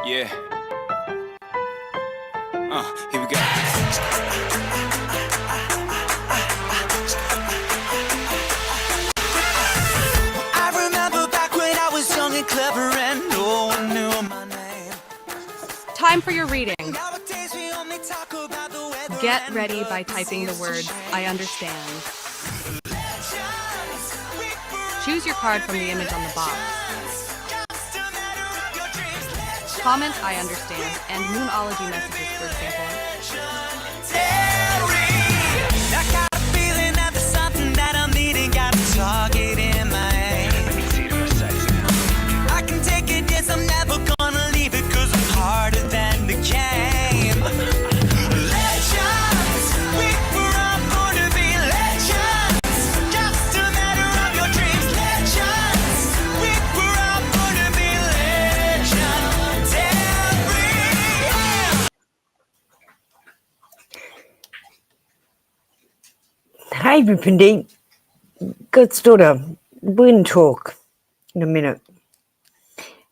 Yeah. Here we go. I remember back when I was young and clever and no one knew my name. Time for your reading. Get ready by typing the words, I understand. Choose your card from the image on the box. Comment, I understand, and Moonology messages, for example. I got a feeling that there's something that I'm needing, got a target in my aim. I can take it, yes, I'm never gonna leave it, cause I'm harder than the game. Legends, we were all born to be legends. Just a matter of your dreams. Legends, we were all born to be legendary. Hey, BERTIE. Good daughter. We're going to talk in a minute.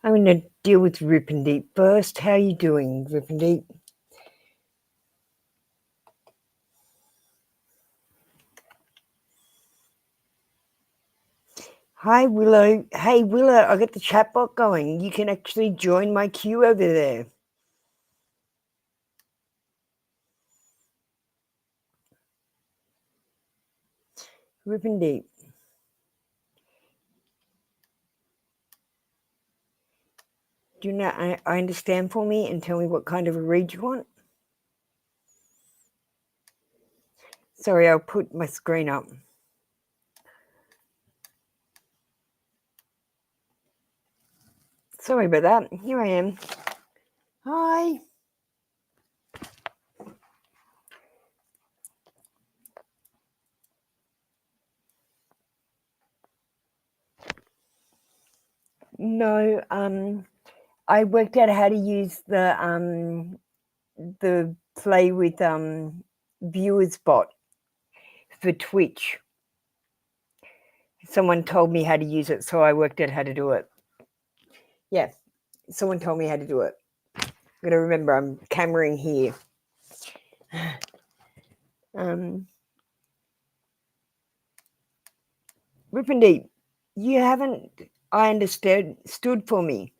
I'm going to deal with BERTIE first. How are you doing, BERTIE? Hi, Willow. Hey, Willow, I got the chat bot going. You can actually join my queue over there. BERTIE. Do you know, I understand for me and tell me what kind of a read you want? Sorry, I'll put my screen up. Sorry about that. Here I am. Hi. No, I worked out how to use the play with viewers bot for Twitch. Someone told me how to use it, so I worked out how to do it. Yeah, someone told me how to do it. I'm gonna remember I'm cameraing here. BERTIE, you haven't, I understood, stood for me.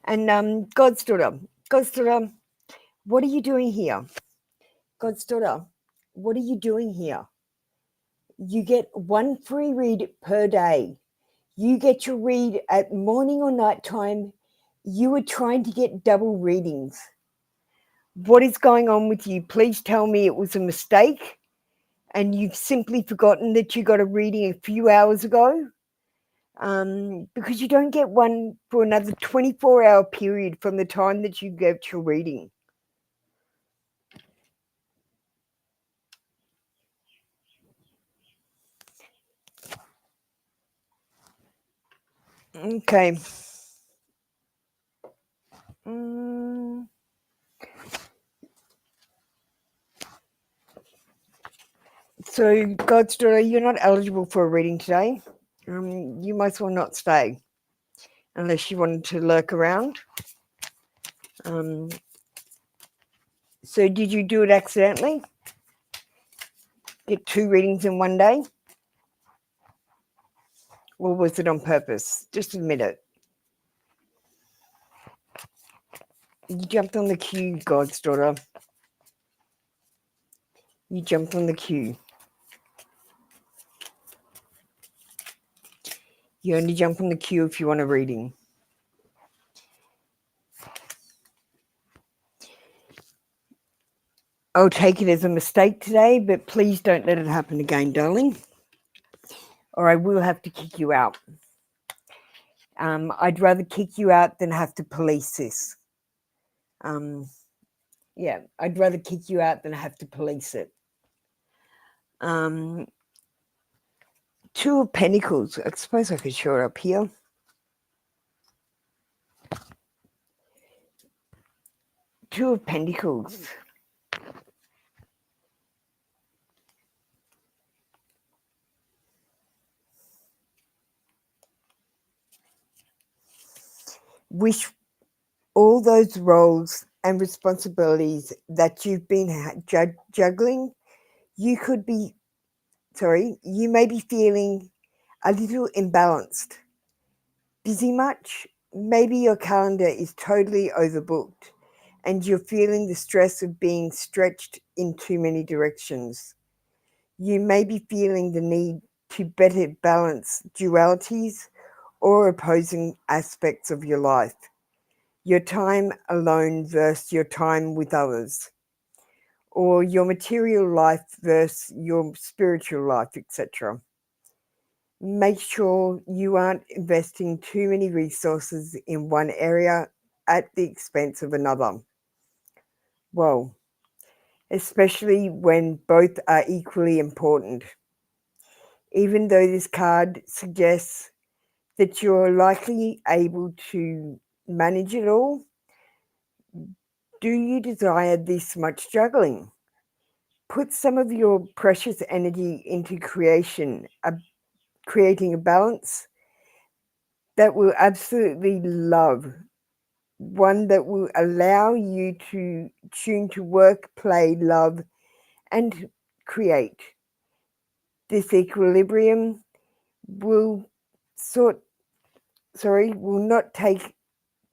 And God's daughter, what are you doing here? God's daughter, what are you doing here? You get one free read per day. You get your read at morning or night time. You were trying to get double readings. What is going on with you? Please tell me it was a mistake and you've simply forgotten that you got a reading a few hours ago. Because you don't get one for another 24-hour period from the time that you get your reading. Okay. So, God's daughter, you're not eligible for a reading today. You might as well not stay unless you wanted to lurk around. So did you do it accidentally? Get 2 readings in one day? Or was it on purpose? Just admit it. You jumped on the queue, God's daughter. You jumped on the queue. You only jump on the queue if you want a reading. I'll take it as a mistake today, but please don't let it happen again, darling. Or I will have to kick you out. I'd rather kick you out than have to police this. Yeah, I'd rather kick you out than have to police it. 2 of Pentacles. I suppose I could show it up here. Two of Pentacles. all those roles and responsibilities that you've been juggling, you may be feeling a little imbalanced. Busy much? Maybe your calendar is totally overbooked and you're feeling the stress of being stretched in too many directions. You may be feeling the need to better balance dualities or opposing aspects of your life. Your time alone versus your time with others, or your material life versus your spiritual life, etc. Make sure you aren't investing too many resources in one area at the expense of another. Well, especially when both are equally important. Even though this card suggests that you're likely able to manage it all, do you desire this much juggling? Put some of your precious energy into creating a balance that will absolutely love, one that will allow you to tune to work, play, love, and create. This equilibrium will will not take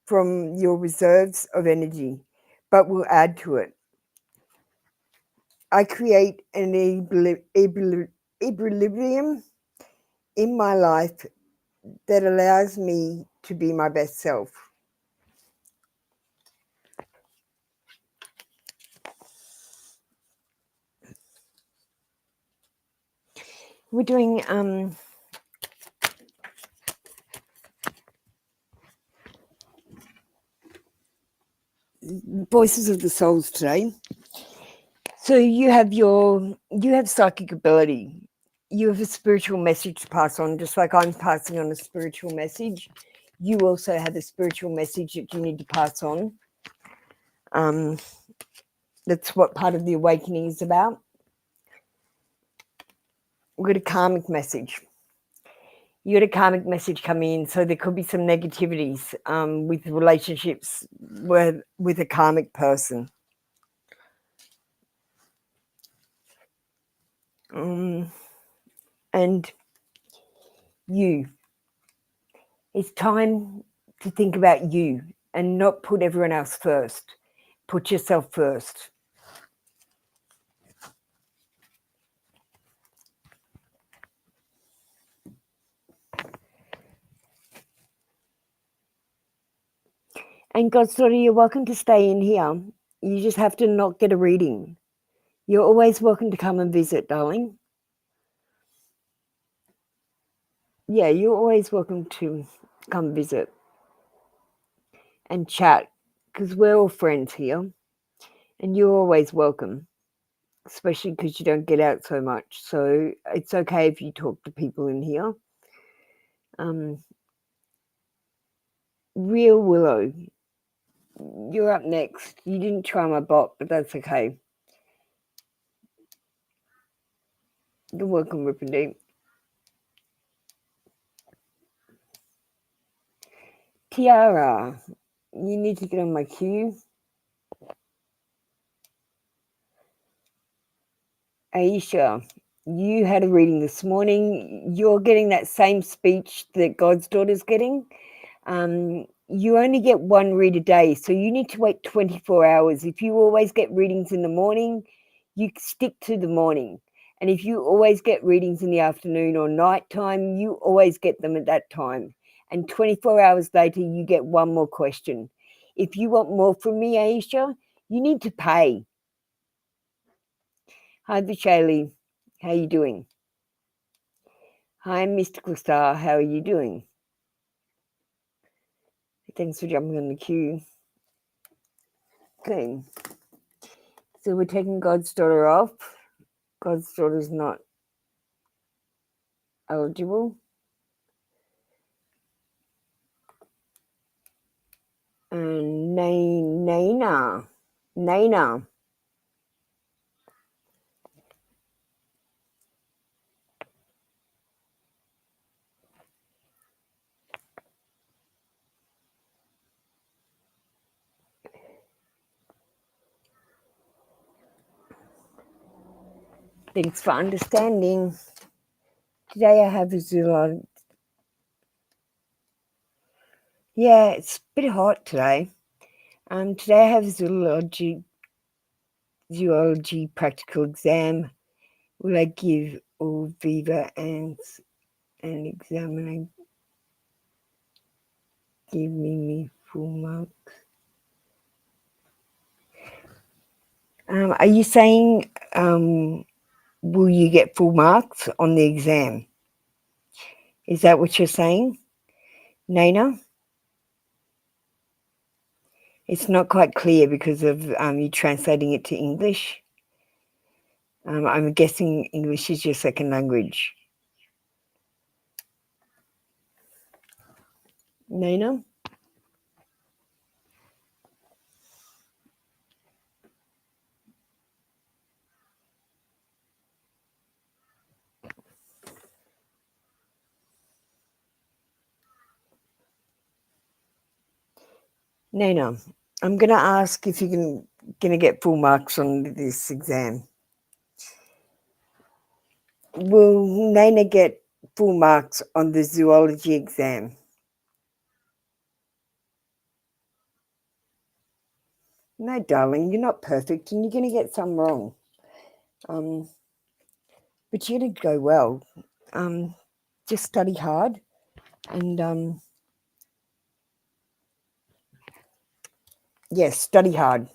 from your reserves of energy, but will add to it. I create an equilibrium in my life that allows me to be my best self. We're doing Voices of the Souls today. So you have psychic ability. You have a spiritual message to pass on, just like I'm passing on a spiritual message. You also have a spiritual message that you need to pass on. That's what part of the awakening is about. We've got a karmic message. You got a karmic message coming in, so there could be some negativities with relationships with a karmic person. And it's time to think about you and not put everyone else first. Put yourself first. And God's daughter, you're welcome to stay in here. You just have to not get a reading. You're always welcome to come and visit, darling. Yeah, you're always welcome to come visit and chat, because we're all friends here. And you're always welcome, especially because you don't get out so much. So it's okay if you talk to people in here. Real Willow, you're up next. You didn't try my bot, but that's okay. You're welcome, Rippendeep. Tiara, you need to get on my queue. Aisha, you had a reading this morning. You're getting that same speech that God's daughter's getting. You only get one read a day, so you need to wait 24 hours. If you always get readings in the morning, you stick to the morning. And if you always get readings in the afternoon or nighttime, you always get them at that time. And 24 hours later, you get one more question. If you want more from me, Aisha, you need to pay. Hi, Vishali. How are you doing? Hi, Mystical Star. How are you doing? Thanks for jumping on the queue. Okay. So we're taking God's daughter off. God's daughter's not eligible. And Naina. Thanks for understanding. Today I have a zoology. Yeah, it's a bit hot today. Today I have a zoology practical exam. Will I give all Viva ants an examiner giving me full marks? Are you saying will you get full marks on the exam? Is that what you're saying, Nana? It's not quite clear because of you translating it to English. I'm guessing English is your second language. Nana? Nana, I'm going to ask if you're going to get full marks on this exam. Will Nana get full marks on the zoology exam? No, darling, you're not perfect and you're going to get some wrong. But you're going to go well. Just study hard and, yes, study hard.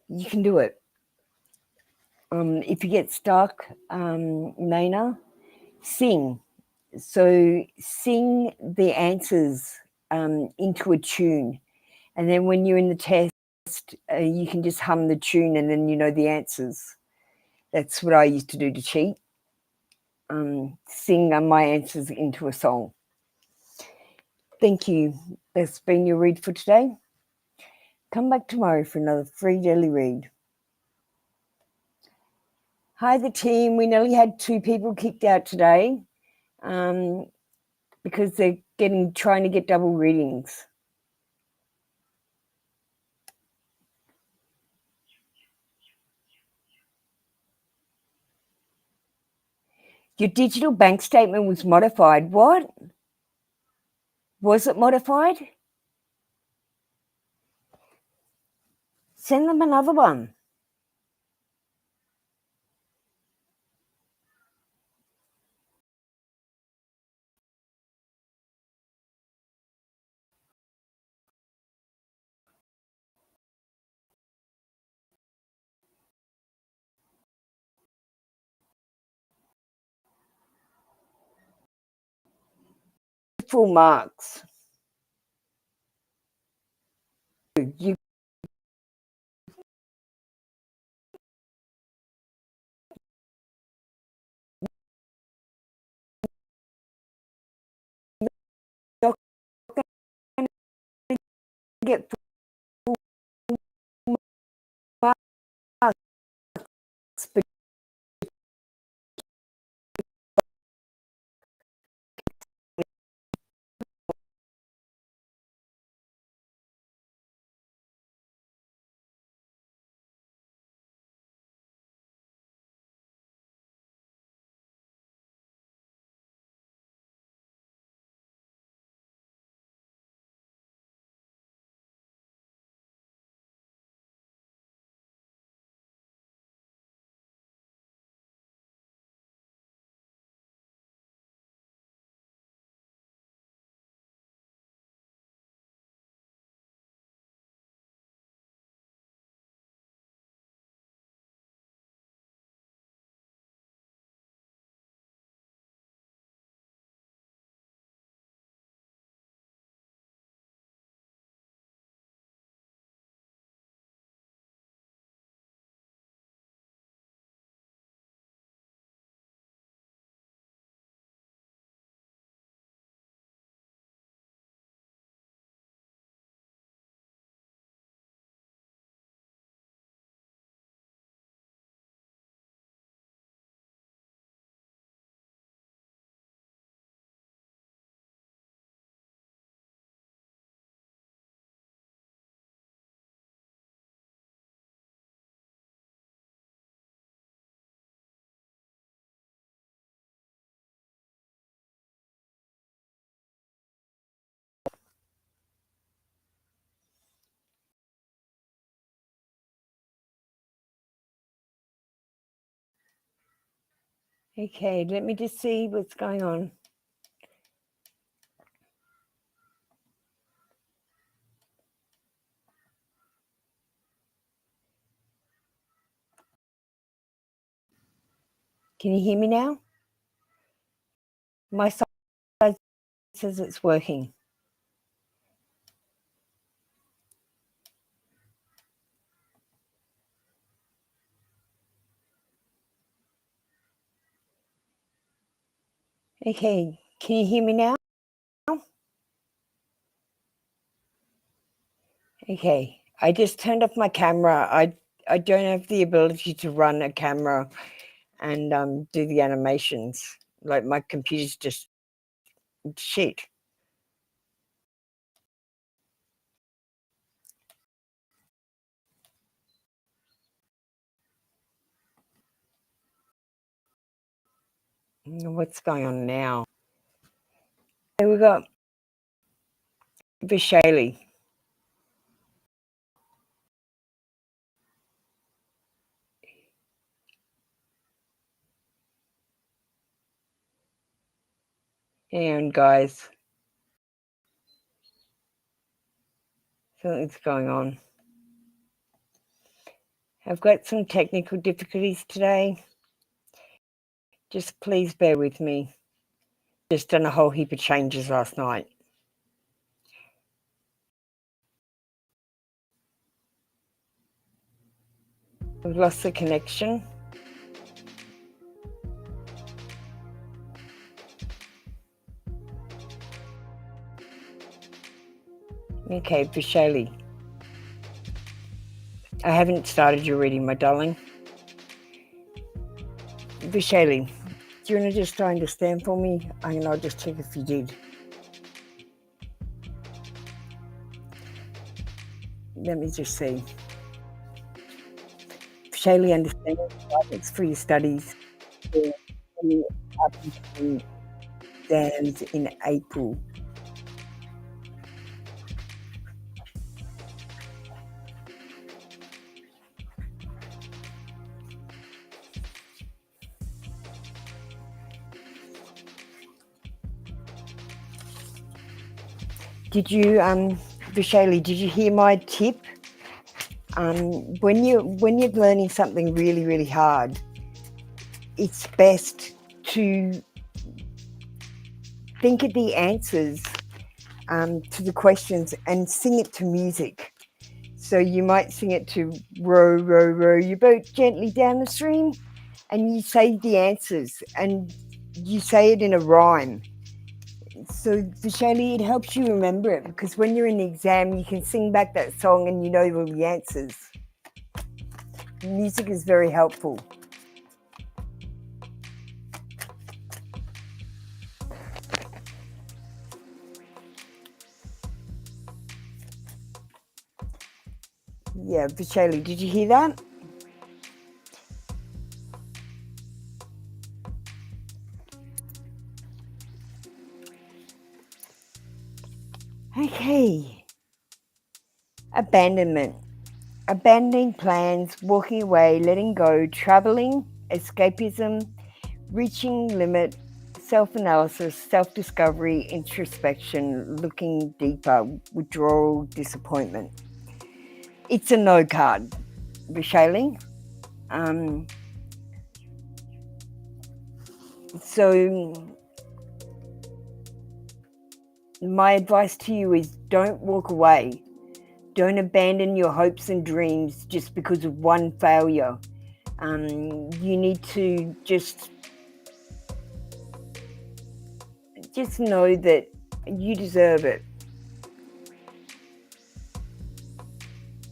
You can do it. If you get stuck, Nana, sing. So sing the answers into a tune. And then when you're in the test, you can just hum the tune and then you know the answers. That's what I used to do to cheat. Sing my answers into a song. Thank you. That's been your read for today. Come back tomorrow for another free daily read. Hi, the team. We nearly had 2 people kicked out today because they're trying to get double readings. Your digital bank statement was modified. What? Was it modified? Send them another one. Full marks. You get full marks, but Okay, let me just see what's going on. Can you hear me now? My side says it's working. Okay, can you hear me now? Okay, I just turned off my camera. I don't have the ability to run a camera and do the animations. Like my computer's just shit. What's going on now? Here we got Vishali. And guys, something's going on. I've got some technical difficulties today. Just please bear with me. Just done a whole heap of changes last night. We've lost the connection. Okay, Vishali. I haven't started your reading, my darling. Vishali, do you want to just try and understand for me? And I'll just check if you did. Let me just see. Vishali, understand it's for your studies. You're up in exams in April. Did you, Vishali, did you hear my tip? When you're learning something really, really hard, it's best to think of the answers to the questions and sing it to music. So you might sing it to row, row, row your boat gently down the stream, and you say the answers and you say it in a rhyme. So Vishali, it helps you remember it, because when you're in the exam, you can sing back that song and you know all the answers. Music is very helpful. Yeah, Vishali, did you hear that? Okay. Abandonment. Abandoning plans, walking away, letting go, traveling, escapism, reaching limit, self-analysis, self-discovery, introspection, looking deeper, withdrawal, disappointment. It's a no card, Vishali. So my advice to you is don't walk away. Don't abandon your hopes and dreams just because of one failure. You need to just know that you deserve it.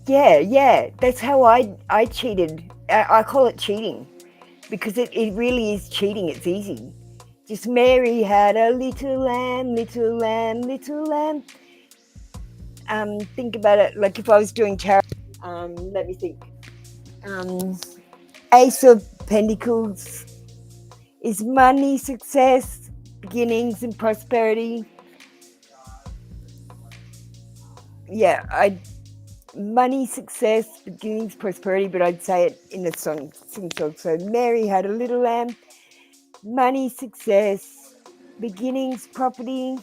Yeah, that's how I cheated. I call it cheating, because it really is cheating. It's easy. Just Mary had a little lamb, little lamb, little lamb. Think about it, like if I was doing tarot, let me think. Ace of Pentacles is money, success, beginnings and prosperity. Yeah, money, success, beginnings, prosperity, but I'd say it in the song. So Mary had a little lamb. money, success, beginnings, property,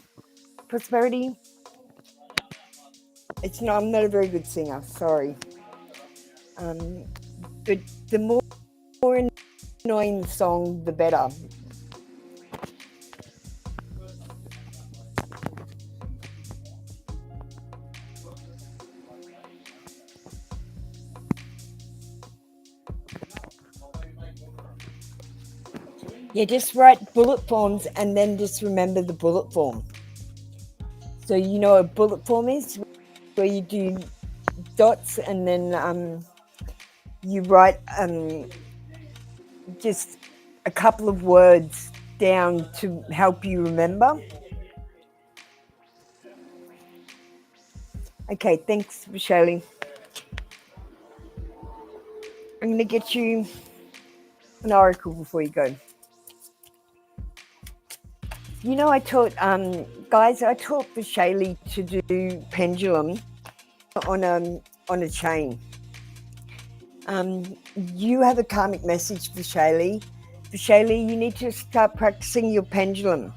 prosperity. I'm not a very good singer, sorry. But the more annoying the song, the better. Yeah, just write bullet forms and then just remember the bullet form. So you know what a bullet form is? Where you do dots and then you write just a couple of words down to help you remember. Okay, thanks, Shirley. I'm going to get you an oracle before you go. You know, I taught, guys, I taught for Shaylee to do pendulum on a chain. You have a karmic message for Shaylee. For Shaylee, you need to start practicing your pendulum.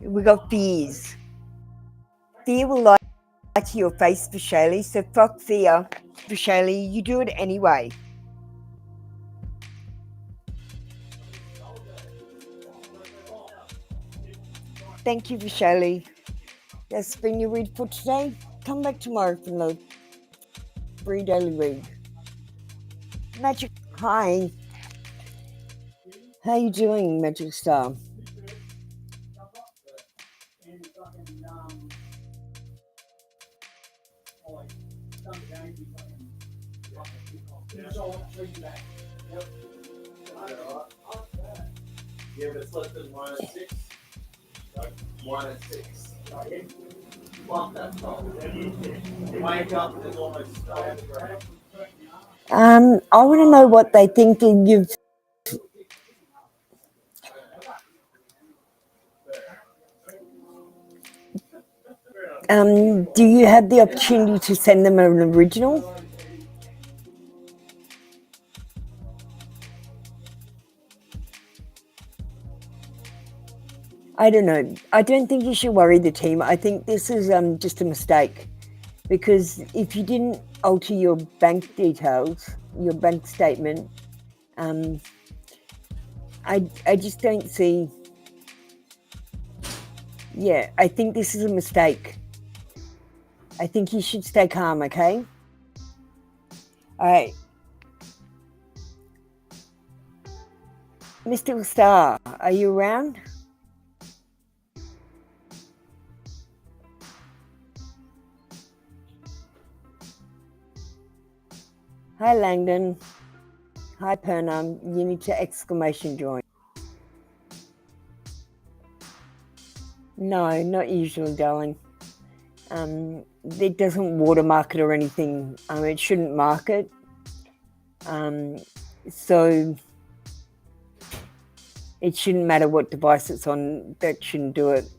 We got fears. Fear will lie to your face for Shaylee, so fuck fear. For Shaylee, you do it anyway. Thank you, Vishali. That's been your read for today. Come back tomorrow for another free daily read. Magic, hi. How you doing, Magic Star? Yeah, but it's less than -6. Like -6. Fuck that song. You wake up and there's almost snow on the ground. I want to know what they think you've. Do you have the opportunity to send them an original? I don't know. I don't think you should worry the team. I think this is just a mistake, because if you didn't alter your bank details, your bank statement, I just don't see. Yeah, I think this is a mistake. I think you should stay calm, okay? All right. Mr. Star, are you around? Hi, Langdon. Hi, Pernam. You need to exclamation join. No, not usually, darling. It doesn't watermark it or anything. It shouldn't mark it. So it shouldn't matter what device it's on. That shouldn't do it.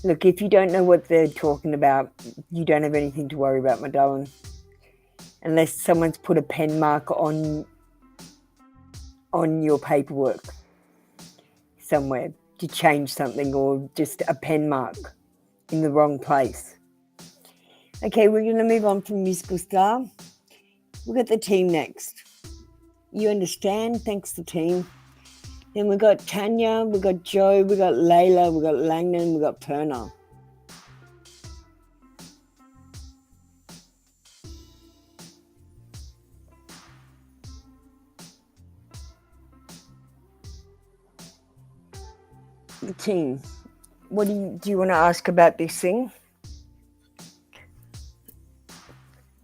Look, if you don't know what they're talking about, you don't have anything to worry about, my darling. Unless someone's put a pen mark on your paperwork somewhere to change something, or just a pen mark in the wrong place. Okay, we're going to move on from Musical Star. We've got the team next. You understand? Thanks, the team. Then we got Tanya, we got Joe, we got Layla, we got Langdon, we got Perna. The team. What do you want to ask about this thing?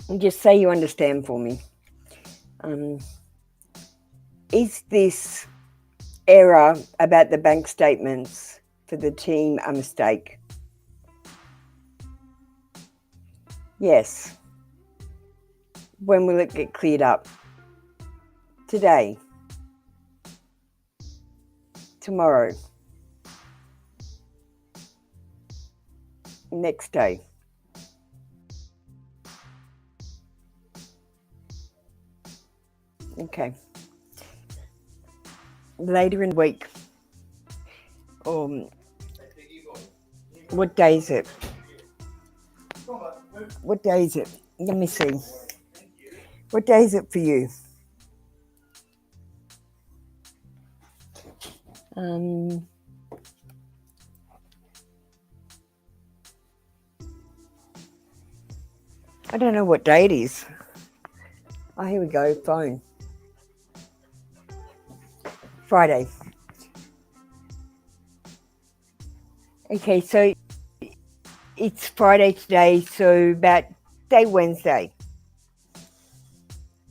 And just say you understand for me. Is this error about the bank statements for the team a mistake? Yes. When will it get cleared up? Today? Tomorrow? Next day? Okay. Later in the week. What day is it? What day is it? Let me see. What day is it for you? I don't know what day it is. Oh, here we go. Phone. Friday. Okay, so it's Friday today, so about day Wednesday.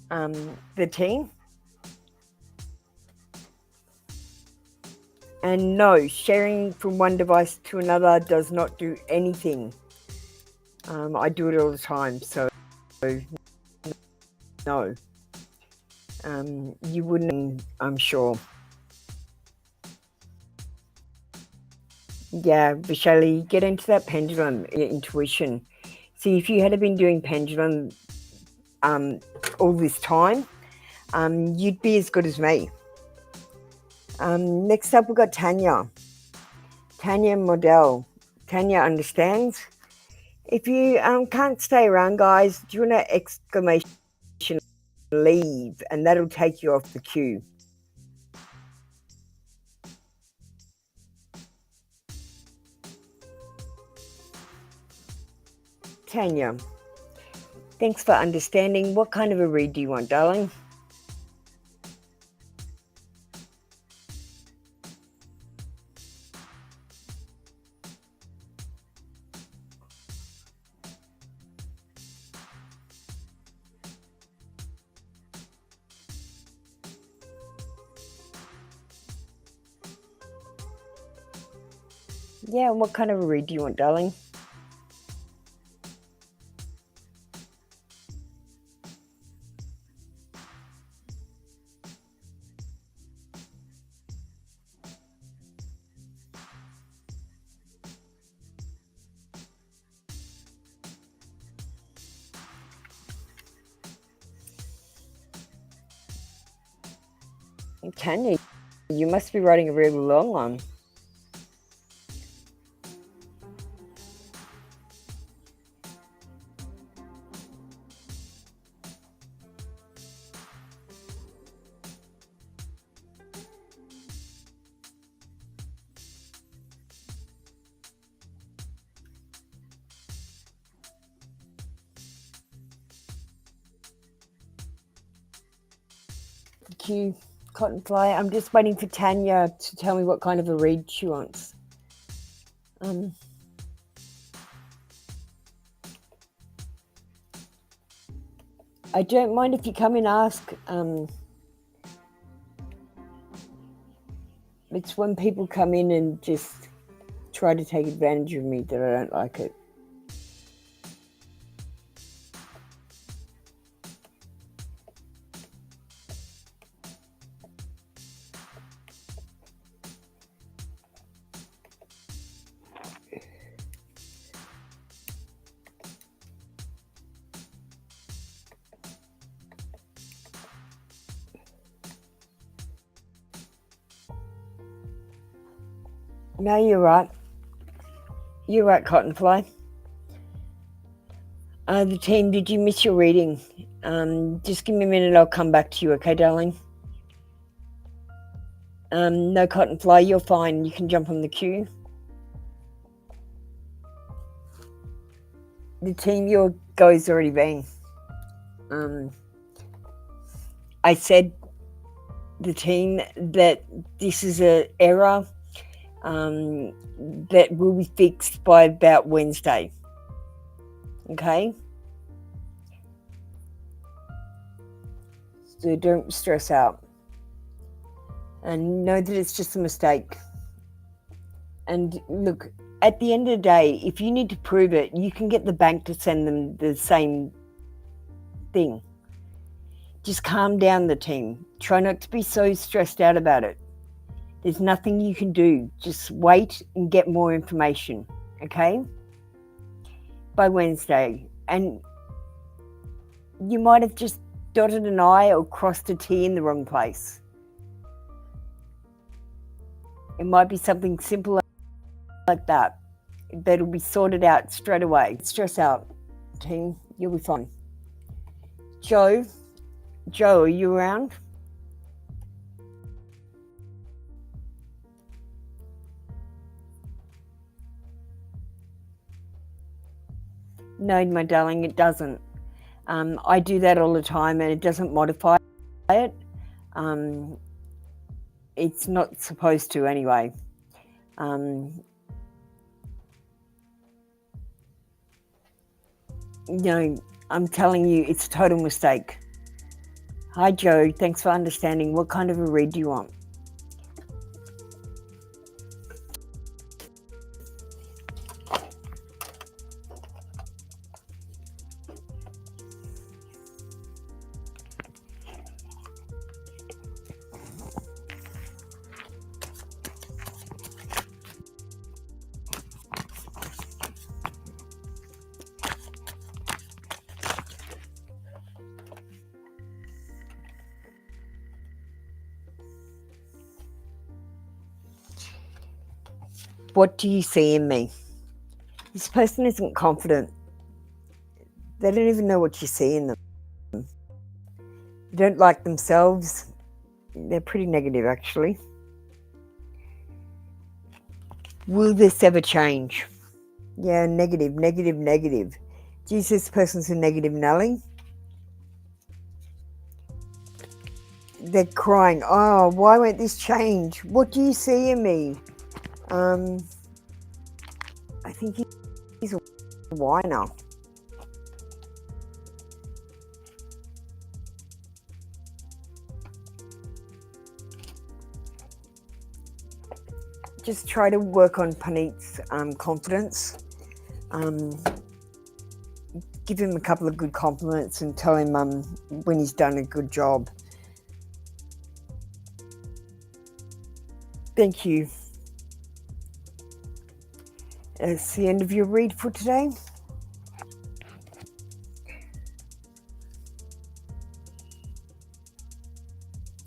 The team. And no, sharing from one device to another does not do anything. I do it all the time, so no. You wouldn't, I'm sure. Yeah, Vishali, get into that pendulum intuition. See, if you had been doing pendulum all this time, you'd be as good as me. Next up, we've got Tanya. Tanya Model. Tanya understands. If you can't stay around, guys, do you want to exclamation leave, and that'll take you off the queue. Tanya, thanks for understanding. What kind of a read do you want, darling? Yeah, and what kind of a read do you want, darling? Tanya, you must be writing a really long one. Thank you, Cottonfly. I'm just waiting for Tanya to tell me what kind of a read she wants. I don't mind if you come and ask. It's when people come in and just try to take advantage of me that I don't like it. No, you're right. You're right, Cottonfly. The team, did you miss your reading? Just give me a minute, I'll come back to you, okay, darling? No, Cottonfly, you're fine. You can jump on the queue. The team, your go's already been. I said, the team, that this is an error that will be fixed by about Wednesday. Okay? So don't stress out. And know that it's just a mistake. And look, at the end of the day, if you need to prove it, you can get the bank to send them the same thing. Just calm down, the team. Try not to be so stressed out about it. There's nothing you can do. Just wait and get more information, okay? By Wednesday. And you might have just dotted an I or crossed a T in the wrong place. It might be something simple like that. That'll be sorted out straight away. Stress out, team. You'll be fine. Joe, are you around? No, my darling, it doesn't. I do that all the time and it doesn't modify it. It's not supposed to anyway. No, I'm telling you, it's a total mistake. Hi, Joe. Thanks for understanding. What kind of a read do you want? What do you see in me? This person isn't confident. They don't even know what you see in them. They don't like themselves. They're pretty negative, actually. Will this ever change? Yeah, negative. Geez, this person's a negative Nelly. They're crying. Oh, why won't this change? What do you see in me? I think he's a whiner. Just try to work on Puneet's confidence. Give him a couple of good compliments and tell him when he's done a good job. Thank you. That's the end of your read for today.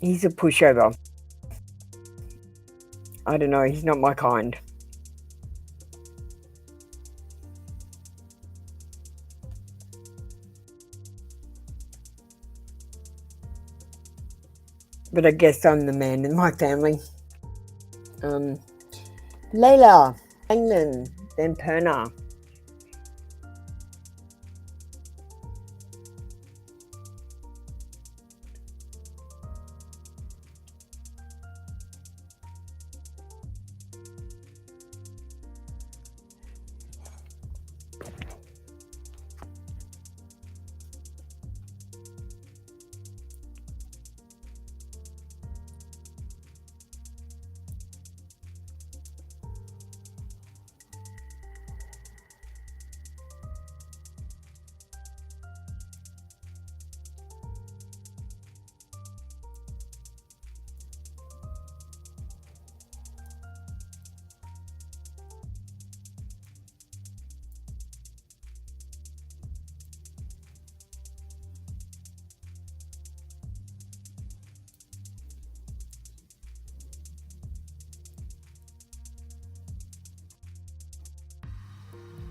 He's a pushover. I don't know, he's not my kind. But I guess I'm the man in my family. Layla, England, then Perna.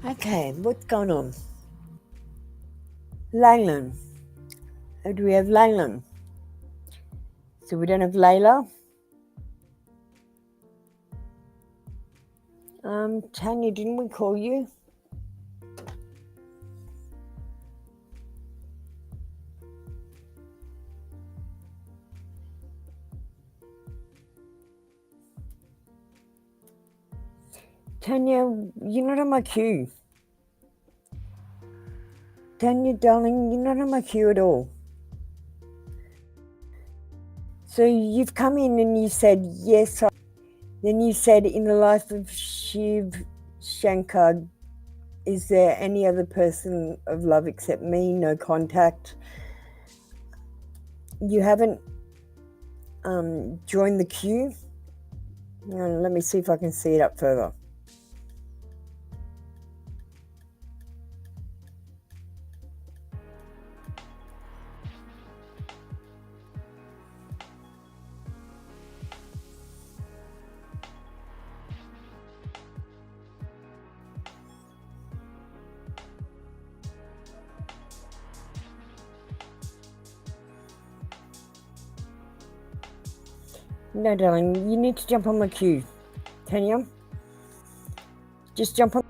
Okay, what's going on? Laylan. How do we have Laylan? So we don't have Layla. Tanya, didn't we call you? Tanya, you're not on my queue. Tanya, darling, you're not on my queue at all. So you've come in and you said, yes. Then you said, in the life of Shiv Shankar, is there any other person of love except me? No contact. You haven't joined the queue. Let me see if I can see it up further. No, darling, you need to jump on my queue. Tanya, just jump on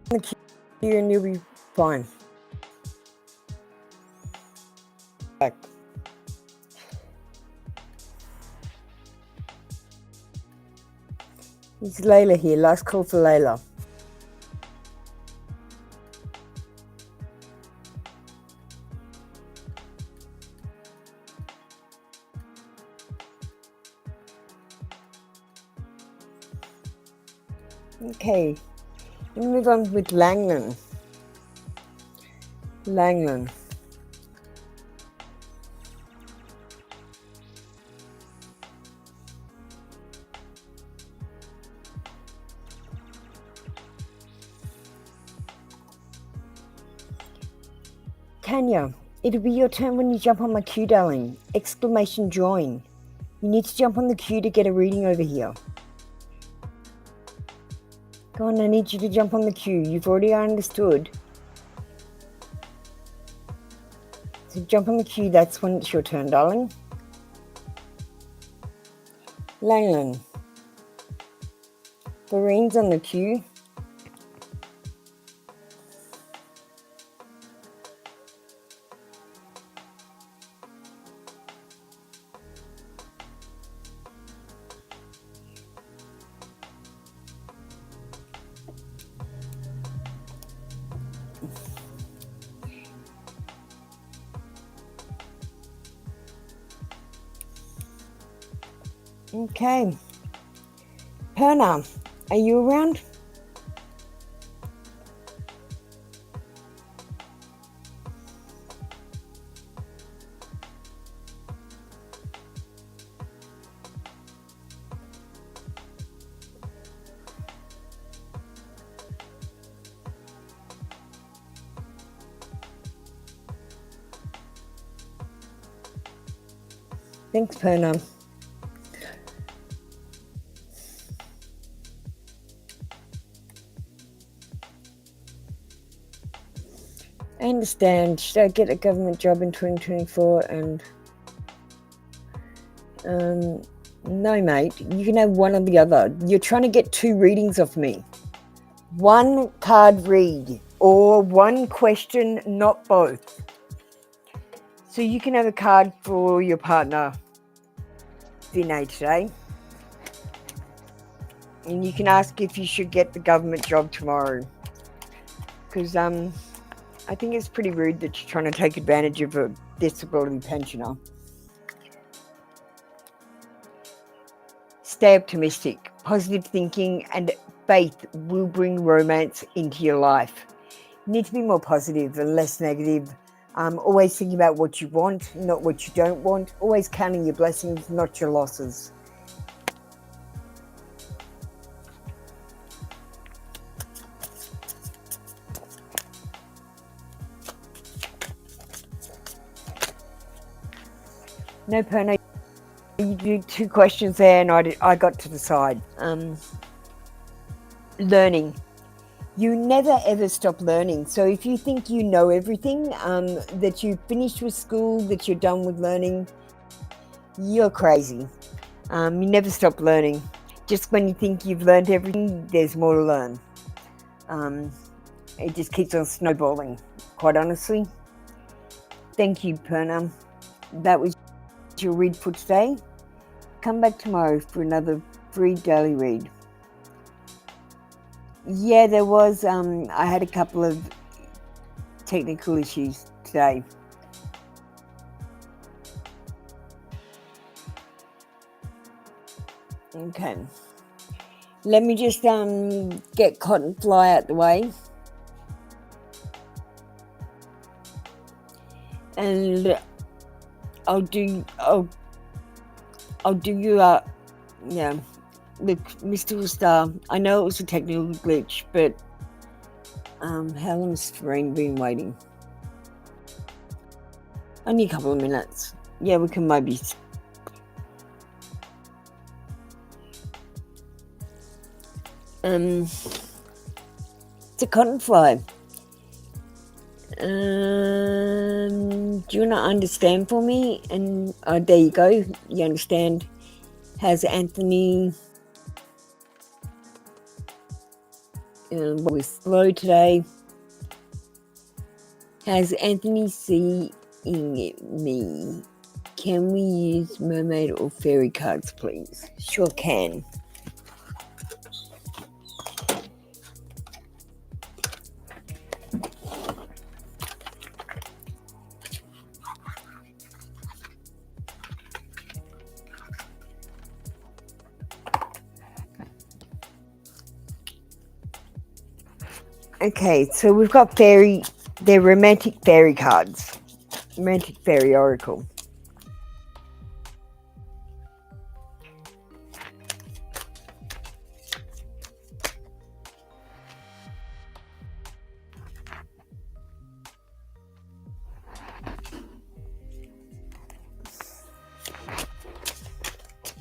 the queue and you'll be fine. Back. It's Layla here. Last call for Layla. Okay, let me move on with Langland. Langland. Tanya, it'll be your turn when you jump on my queue, darling. Exclamation join. You need to jump on the queue to get a reading over here. Go on, I need you to jump on the queue. You've already understood. So jump on the queue, that's when it's your turn, darling. Langland. Doreen's on the queue. Okay. Perna, are you around? Thanks, Perna. I understand. Should I get a government job in 2024? And no, mate. You can have one or the other. You're trying to get 2 readings off me. 1 card read or 1 question, not both. So you can have a card for your partner DNA today. And you can ask if you should get the government job tomorrow. Because I think it's pretty rude that you're trying to take advantage of a disability pensioner. Stay optimistic. Positive thinking and faith will bring romance into your life. You need to be more positive and less negative. Always thinking about what you want, not what you don't want. Always counting your blessings, not your losses. No, Perna, you do 2 questions there and I got to decide. Learning. You never ever stop learning. So if you think you know everything, that you've finished with school, that you're done with learning, you're crazy. You never stop learning. Just when you think you've learned everything, there's more to learn. It just keeps on snowballing, quite honestly. Thank you, Perna. That was your read for today. Come back tomorrow for another free daily read. Yeah, there was, I had a couple of technical issues today. Okay. Let me just get Cotton Fly out the way. And I'll do you yeah. Look, Mr. Star, I know it was a technical glitch, but how long has Serene been waiting? Only a couple of minutes. Yeah, we can maybe. It's a cotton fly. Do you want to understand for me? And there you go. You understand. Has Anthony was slow today? Has Anthony seeing me? Can we use mermaid or fairy cards, please? Sure can. Okay, so we've got they're romantic fairy cards. Romantic fairy oracle.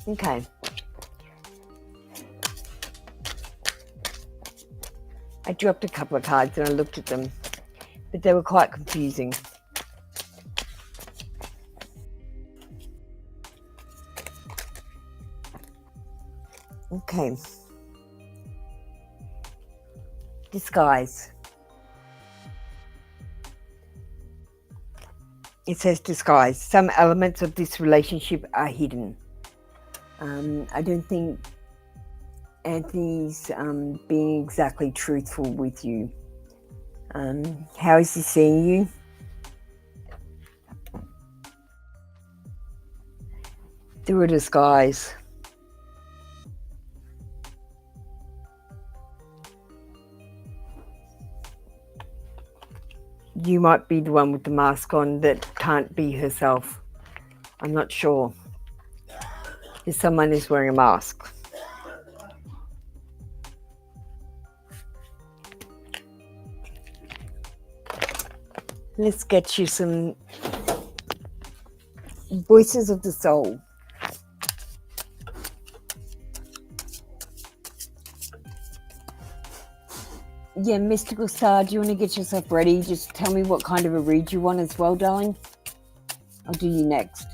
Okay. I dropped a couple of cards and I looked at them, but they were quite confusing. Okay. Disguise. It says disguise. Some elements of this relationship are hidden. I don't think Anthony's being exactly truthful with you. How is he seeing you? Through a disguise. You might be the one with the mask on that can't be herself. I'm not sure. If someone is wearing a mask. Let's get you some voices of the soul. Yeah, Mystical Star, do you want to get yourself ready? Just tell me what kind of a read you want as well, darling. I'll do you next.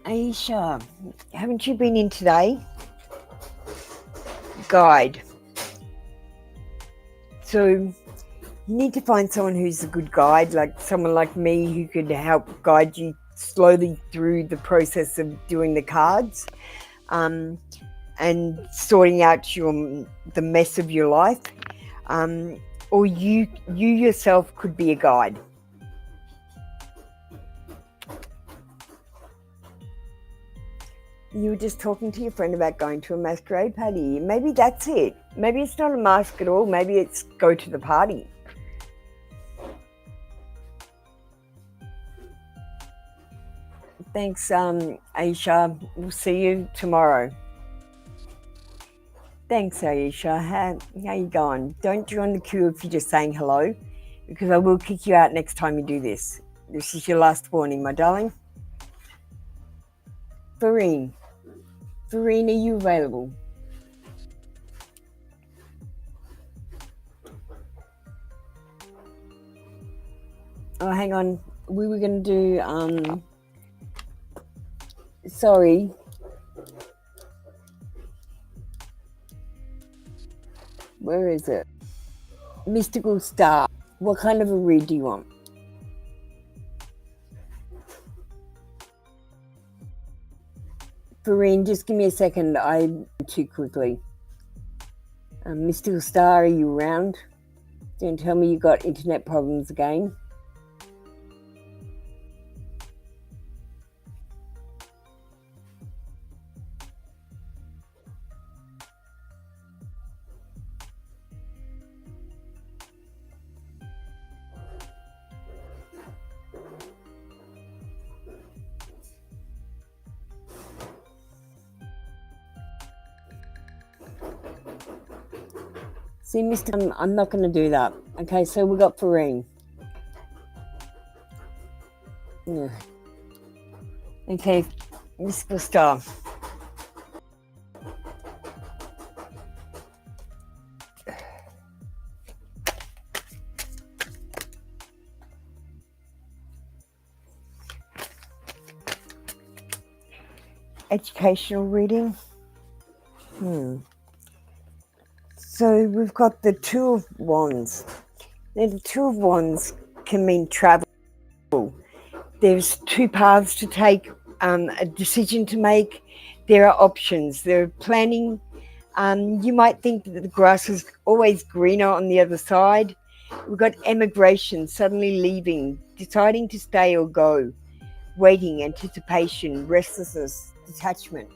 Aisha, haven't you been in today? Guide. So you need to find someone who's a good guide, like someone like me who could help guide you slowly through the process of doing the cards. And sorting out the mess of your life, or you yourself could be a guide. You were just talking to your friend about going to a masquerade party. Maybe that's it. Maybe it's not a mask at all. Maybe it's go to the party. Thanks, Aisha. We'll see you tomorrow. Thanks, Aisha. How you going? Don't join the queue if you're just saying hello, because I will kick you out next time you do this. This is your last warning, my darling. Farine, are you available? Oh, hang on. We were going to do... Sorry. Where is it? Mystical Star. What kind of a read do you want? Farine, just give me a second. I'm too quickly. Mystical Star, are you around? Don't tell me you got internet problems again. See, Mr. I'm not going to do that. Okay, so we got Farine. Yeah. Okay, Mystical Star. Educational reading. So we've got the Two of Wands. Now, the Two of Wands can mean travel. There's two paths to take, a decision to make. There are options. There are planning. You might think that the grass is always greener on the other side. We've got emigration, suddenly leaving, deciding to stay or go, waiting, anticipation, restlessness, detachment.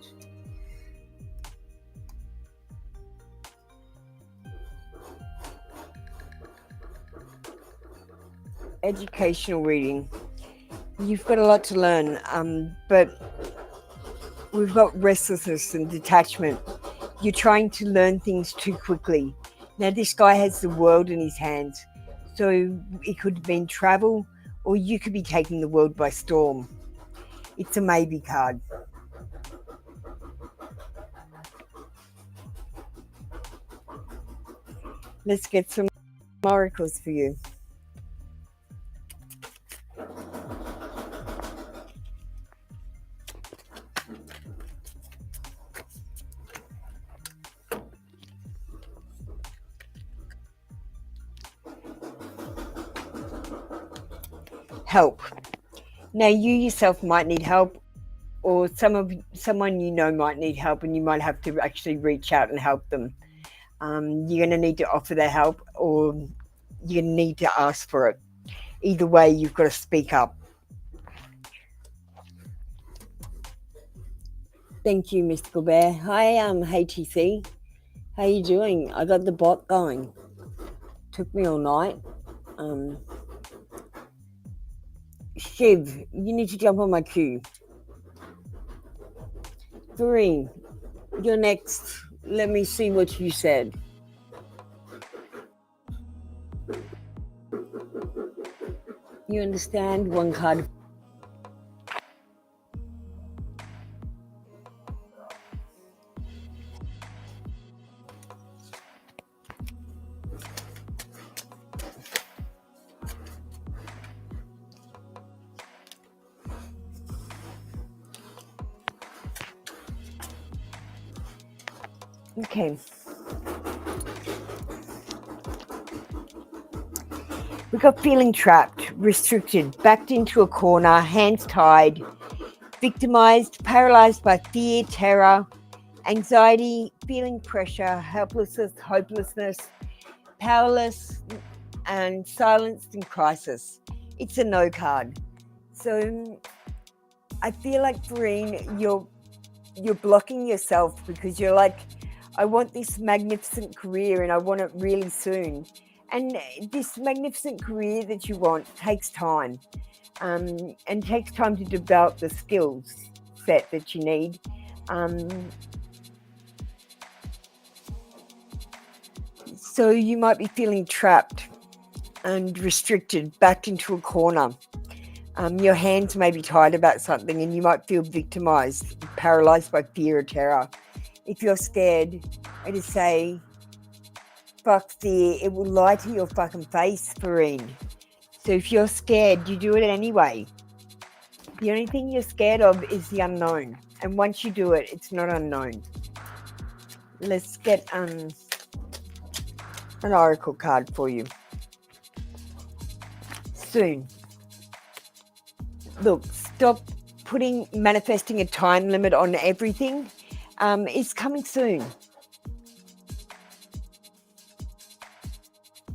Educational reading. You've got a lot to learn, but we've got restlessness and detachment. You're trying to learn things too quickly. Now, this guy has the world in his hands, so it could have been travel, or you could be taking the world by storm. It's a maybe card. Let's get some oracles for you. Help. Now, you yourself might need help, or someone you know might need help, and you might have to actually reach out and help them. You're going to need to offer their help, or you're going to need to ask for it. Either way, you've got to speak up. Thank you, Mystical Bear. Hi, HTC. How you doing? I got the bot going. Took me all night. Shiv, you need to jump on my queue. Three, you're next. Let me see what you said. You understand? One card. Okay. We got feeling trapped, restricted, backed into a corner, hands tied, victimized, paralyzed by fear, terror, anxiety, feeling pressure, helplessness, hopelessness, powerless, and silenced in crisis. It's a no card. So I feel like, Doreen, you're blocking yourself because you're like, I want this magnificent career and I want it really soon. And this magnificent career that you want takes time, and takes time to develop the skills set that you need. So you might be feeling trapped and restricted, backed into a corner. Your hands may be tied about something and you might feel victimized, paralyzed by fear or terror. If you're scared, I just say, fuck fear, it will lie to your fucking face, Farine. So if you're scared, you do it anyway. The only thing you're scared of is the unknown. And once you do it, it's not unknown. Let's get an oracle card for you. Soon. Look, stop manifesting a time limit on everything. It's coming soon.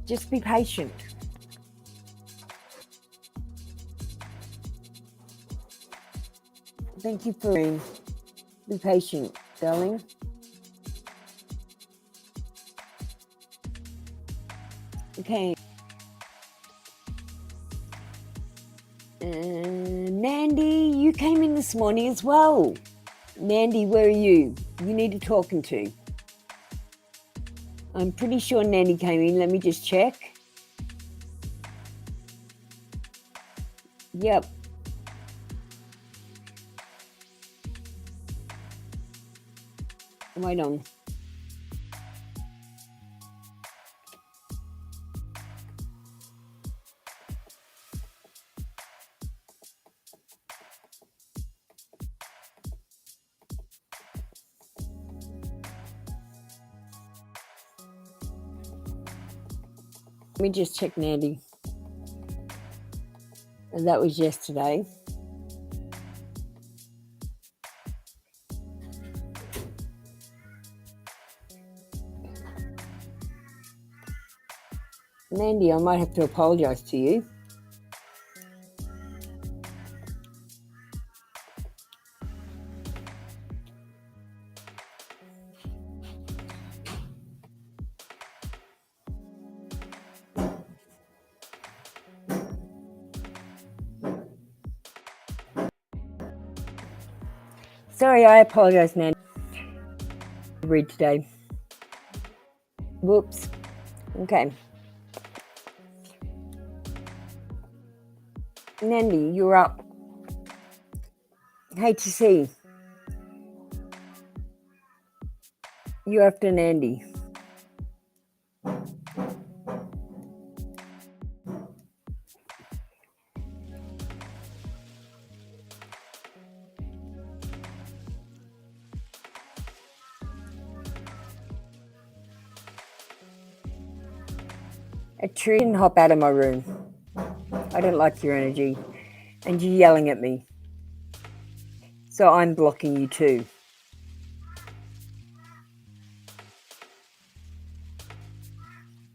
Just be patient. Thank you, Farine. Be patient, darling. Okay. Mandy, you came in this morning as well. Mandy, where are you? You need to talking to. I'm pretty sure Nandy came in. Let me just check. Yep. Wait on. Let me just check Nandy. And that was yesterday. Nandy, I might have to apologise to you. Sorry, I apologise, Nandy. Read today. Whoops. Okay. Nandy, you're up. Hate to see. You're after Nandy. A tree didn't hop out of my room. I don't like your energy. And you're yelling at me. So I'm blocking you too.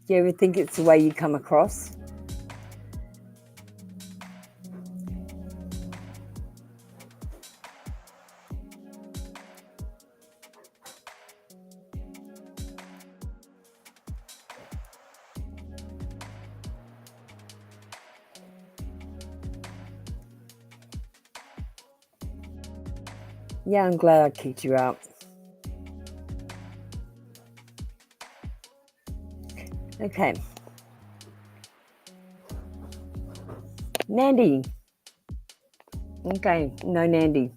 Do you ever think it's the way you come across? Yeah, I'm glad I kicked you out. Okay. Nandy. Okay, no Nandy.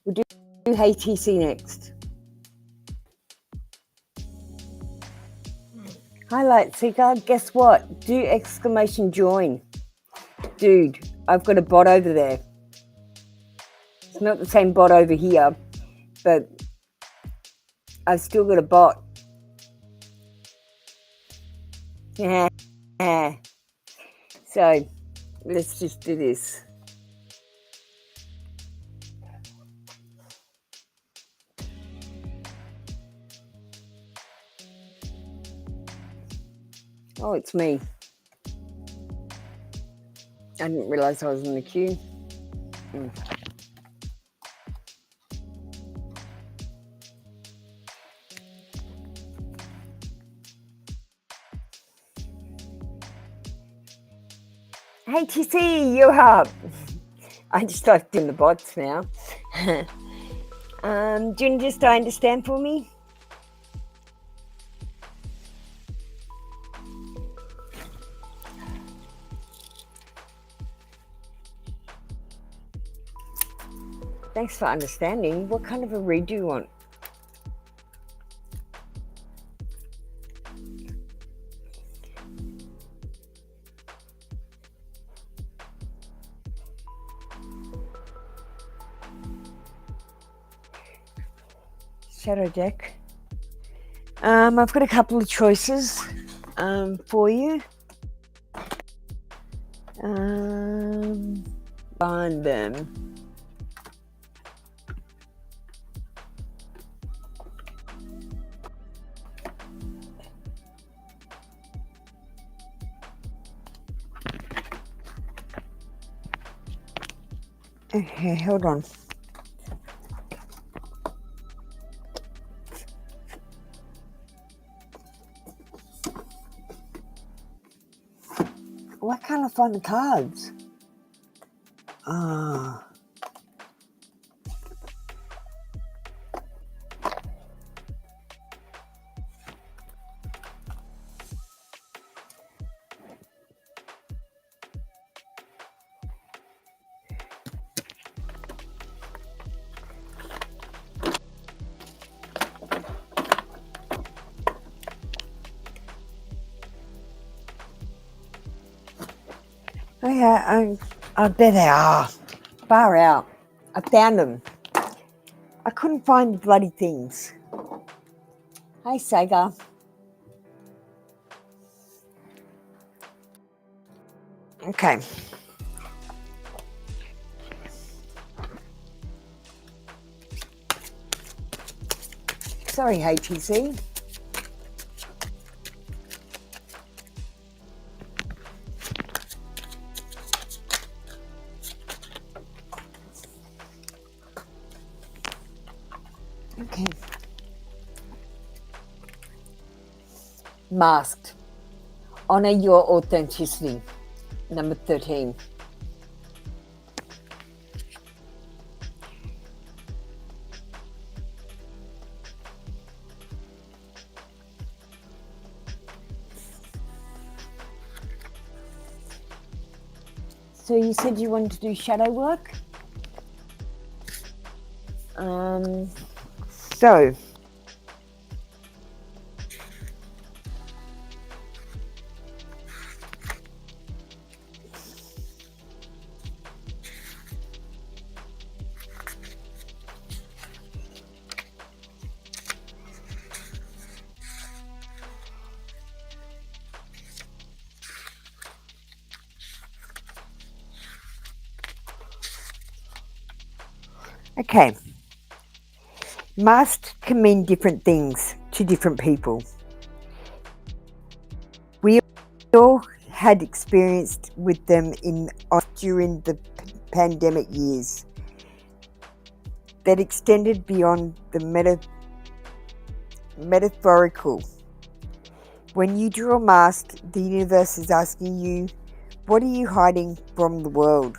We'll do HTC next. Highlight Seeker, guess what? Do exclamation join. Dude, I've got a bot over there. It's not the same bot over here, but I've still got a bot. Yeah. So let's just do this. Oh, it's me. I didn't realise I was in the queue. Hey TC, you're up. I just like doing the bots now. Do you just understand for me? Thanks for understanding. What kind of a read do you want? Shadow deck. I've got a couple of choices for you. Find them. Okay, hold on. Why can't I find the cards? Ah. Oh yeah, there they are. Far out. I found them. I couldn't find the bloody things. Hey, Sega. Okay. Sorry, HTC. Okay. Masked. Honor your authenticity. Number 13. So you said you wanted to do shadow work? So okay. Masked can mean different things to different people. We all had experienced with them during the pandemic years that extended beyond the metaphorical. When you draw a mask, the universe is asking you, what are you hiding from the world?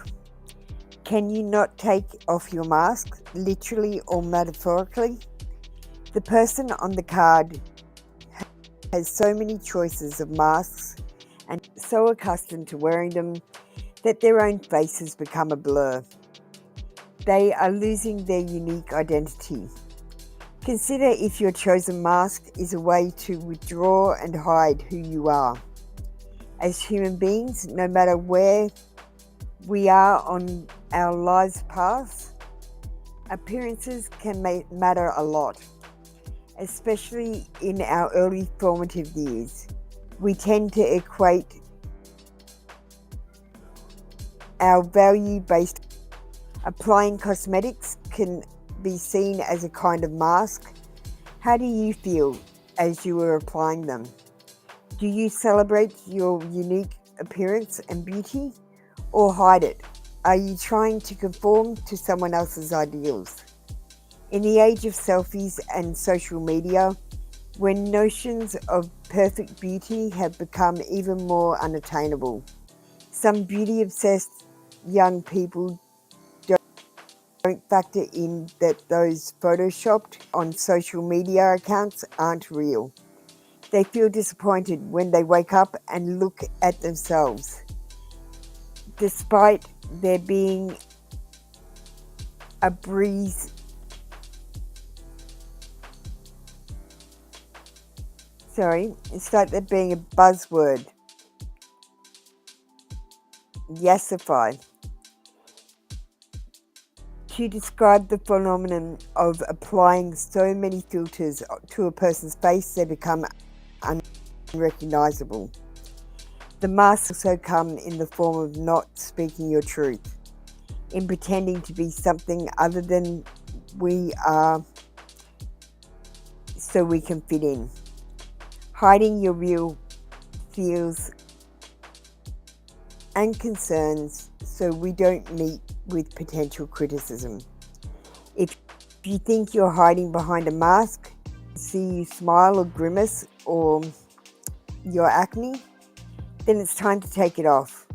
Can you not take off your mask, literally or metaphorically? The person on the card has so many choices of masks and so accustomed to wearing them that their own faces become a blur. They are losing their unique identity. Consider if your chosen mask is a way to withdraw and hide who you are. As human beings, no matter where we are on our lives' paths, appearances can matter a lot, especially in our early formative years. We tend to equate our value based. Applying cosmetics can be seen as a kind of mask. How do you feel as you are applying them? Do you celebrate your unique appearance and beauty, or hide it? Are you trying to conform to someone else's ideals? In the age of selfies and social media, when notions of perfect beauty have become even more unattainable, some beauty-obsessed young people don't factor in that those photoshopped on social media accounts aren't real. They feel disappointed when they wake up and look at themselves. Despite there being a breeze, it's like there being a buzzword, yesify, to describe the phenomenon of applying so many filters to a person's face they become unrecognizable. The masks also come in the form of not speaking your truth, in pretending to be something other than we are so we can fit in. Hiding your real fears and concerns so we don't meet with potential criticism. If you think you're hiding behind a mask, see you smile or grimace or your acne, then it's time to take it off.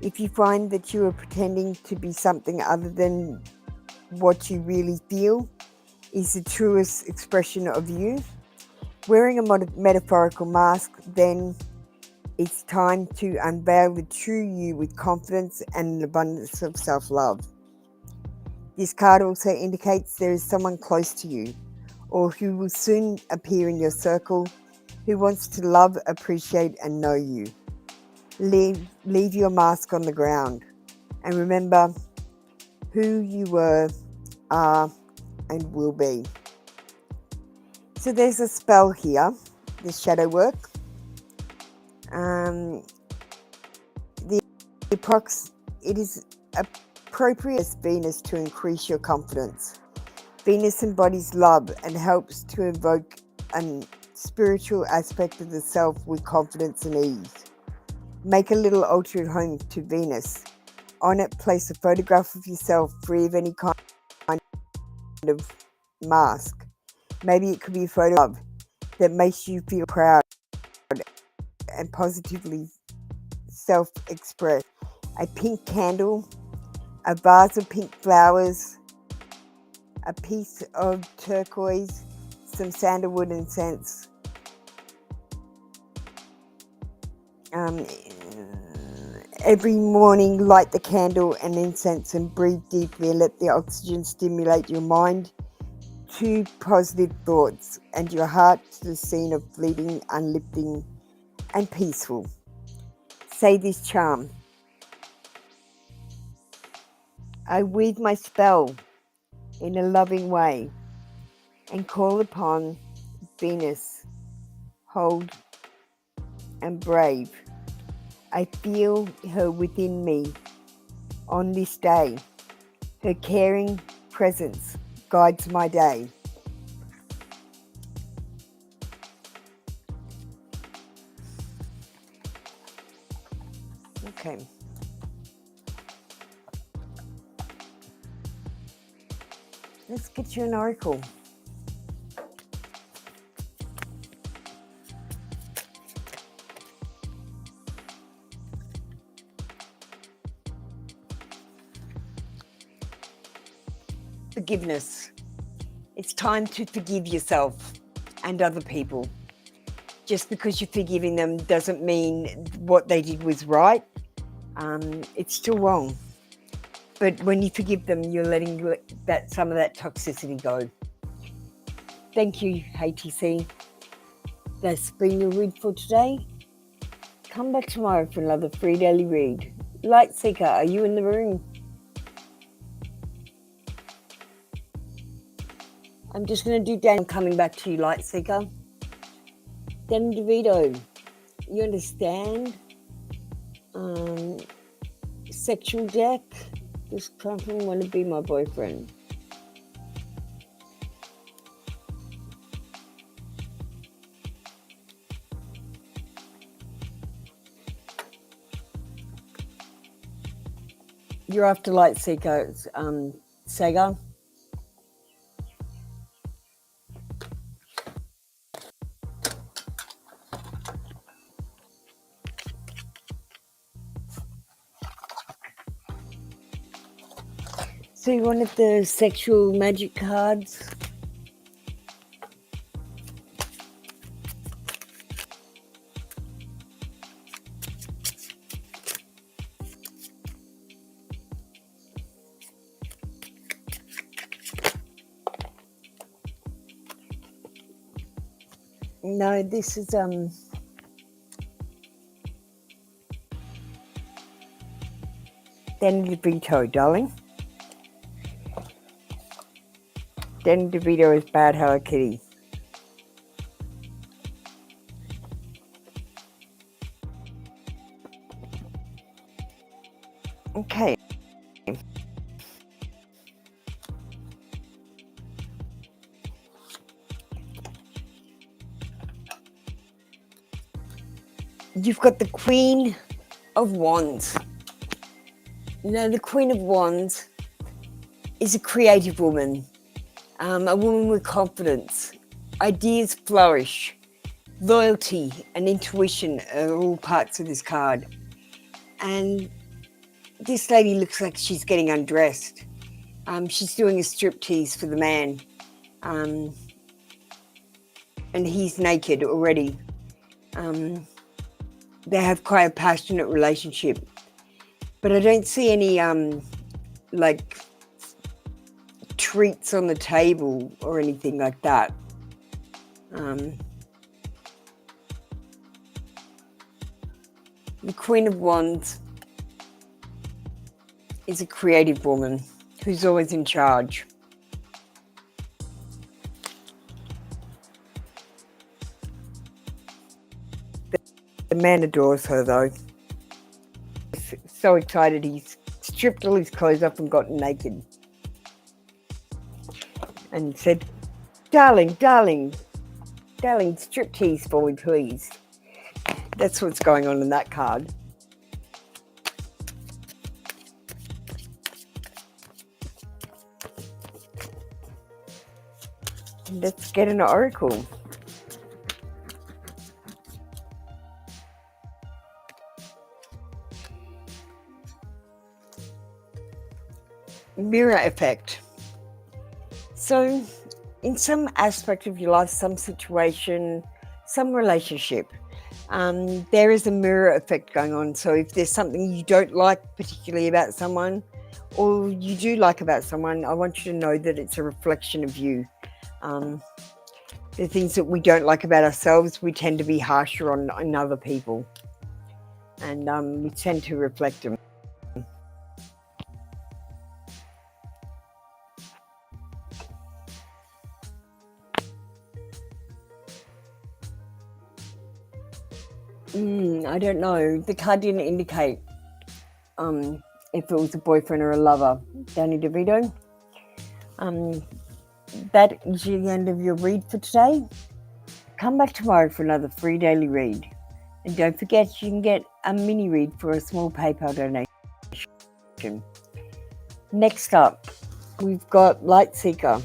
If you find that you are pretending to be something other than what you really feel is the truest expression of you, wearing a metaphorical mask, then it's time to unveil the true you with confidence and an abundance of self-love. This card also indicates there is someone close to you, or who will soon appear in your circle, who wants to love, appreciate, and know you. Leave your mask on the ground, and remember who you were, are, and will be. So there's a spell here, the shadow work. The It is appropriate as Venus to increase your confidence. Venus embodies love and helps to evoke a spiritual aspect of the self with confidence and ease. Make a little altar at home to Venus. On it, place a photograph of yourself free of any kind of mask. Maybe it could be a photo of that makes you feel proud and positively self-express. A pink candle, a vase of pink flowers, a piece of turquoise, some sandalwood incense. Every morning, light the candle and incense and breathe deeply and let the oxygen stimulate your mind to positive thoughts and your heart to the scene of fleeting, uplifting, and peaceful. Say this charm. I weave my spell in a loving way and call upon Venus, hold and brave. I feel her within me on this day. Her caring presence guides my day. Okay. Let's get you an oracle. Forgiveness. It's time to forgive yourself and other people. Just because you're forgiving them doesn't mean what they did was right. It's still wrong. But when you forgive them, you're letting some of that toxicity go. Thank you, HTC. That's been your read for today. Come back tomorrow for another free daily read. Light Seeker, are you in the room? I'm just going to do Dan. I'm coming back to you, Light Seeker. Dan DeVito, you understand? Sexual deck. This person want to be my boyfriend. You're after Light Seeker, Sega. So you wanted the sexual magic cards? No, this is Dan DeVito, darling. Dan DeVito is Bad Hello Kitty. Okay. You've got the Queen of Wands. Now, the Queen of Wands is a creative woman. A woman with confidence. Ideas flourish. Loyalty and intuition are all parts of this card. And this lady looks like she's getting undressed. She's doing a striptease for the man. And he's naked already. They have quite a passionate relationship. But I don't see any, like, treats on the table or anything like that. The Queen of Wands is a creative woman who's always in charge. The man adores her, though. so excited he's stripped all his clothes off and gotten naked. And said, darling, darling, darling, striptease for me, please. That's what's going on in that card. Let's get an oracle. Mirror effect. So, in some aspect of your life, some situation, some relationship, there is a mirror effect going on. So if there's something you don't like particularly about someone, or you do like about someone, I want you to know that it's a reflection of you. The things that we don't like about ourselves, we tend to be harsher on other people, and we tend to reflect them. I don't know. The card didn't indicate if it was a boyfriend or a lover. Danny DeVito. That is the end of your read for today. Come back tomorrow for another free daily read. And don't forget, you can get a mini read for a small PayPal donation. Next up, we've got Light Seeker.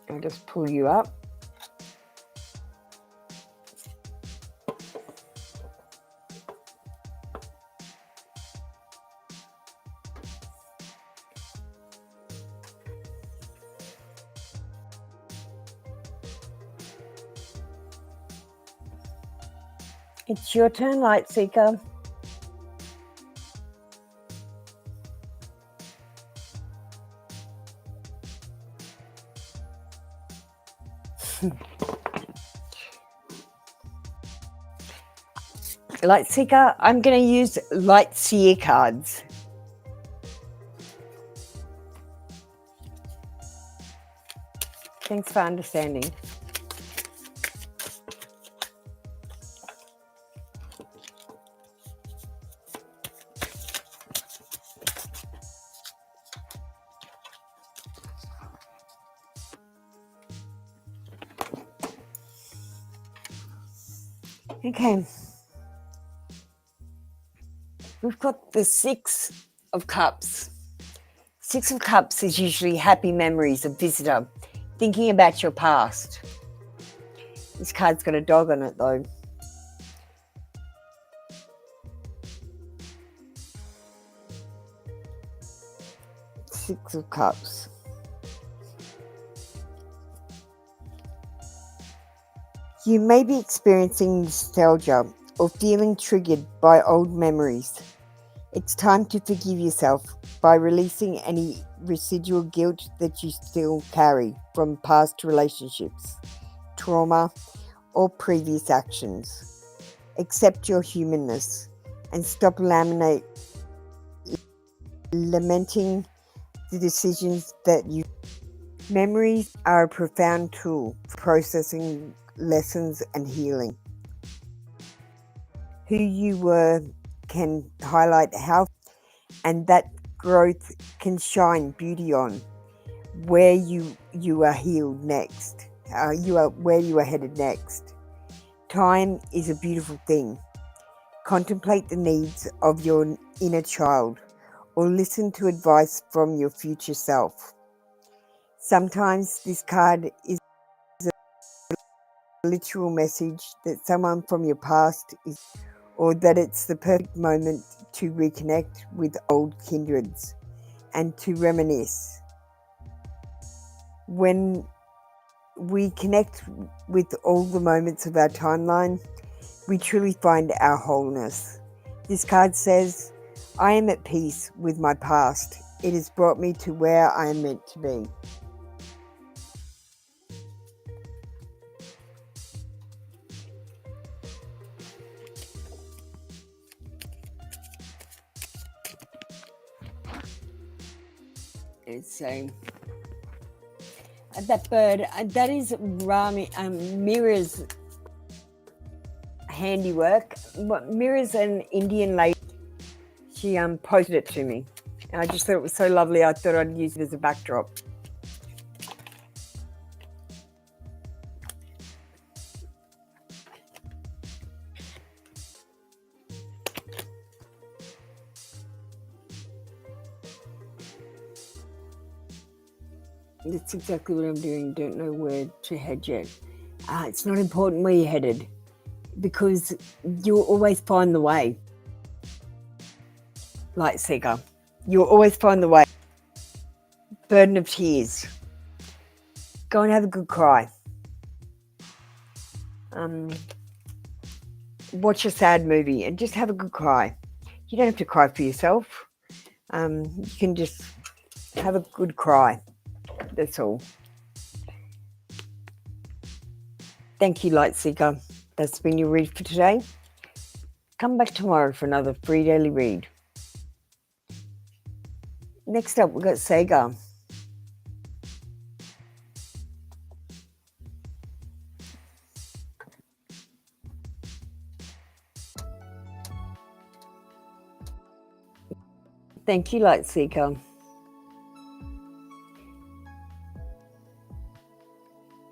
I'll just pull you up. It's your turn, Light Seeker. Light Seeker, I'm going to use Light Seer cards. Thanks for understanding. Okay. We've got the Six of Cups. Six of Cups is usually happy memories, a visitor, thinking about your past. This card's got a dog on it though. Six of Cups. You may be experiencing nostalgia or feeling triggered by old memories. It's time to forgive yourself by releasing any residual guilt that you still carry from past relationships, trauma, or previous actions. Accept your humanness and stop lamenting the decisions that you. Memories are a profound tool for processing lessons and healing. Who you were can highlight how, and that growth can shine beauty on where you are healed next. Where you are headed next. Time is a beautiful thing. Contemplate the needs of your inner child, or listen to advice from your future self. Sometimes this card is a literal message that someone from your past is, or that it's the perfect moment to reconnect with old kindreds and to reminisce. When we connect with all the moments of our timeline, we truly find our wholeness. This card says, I am at peace with my past. It has brought me to where I am meant to be. It's saying, that bird, that is Mira's handiwork. Mira's an Indian lady. She posted it to me. And I just thought it was so lovely, I thought I'd use it as a backdrop. That's exactly what I'm doing. Don't know where to head yet. It's not important where you're headed because you'll always find the way. Light seeker, you'll always find the way. Burden of tears. Go and have a good cry. Watch a sad movie and just have a good cry. You don't have to cry for yourself. You can just have a good cry. That's all. Thank you, Light Seeker. That's been your read for today. Come back tomorrow for another free daily read. Next up, we've got Sega. Thank you, Light Seeker.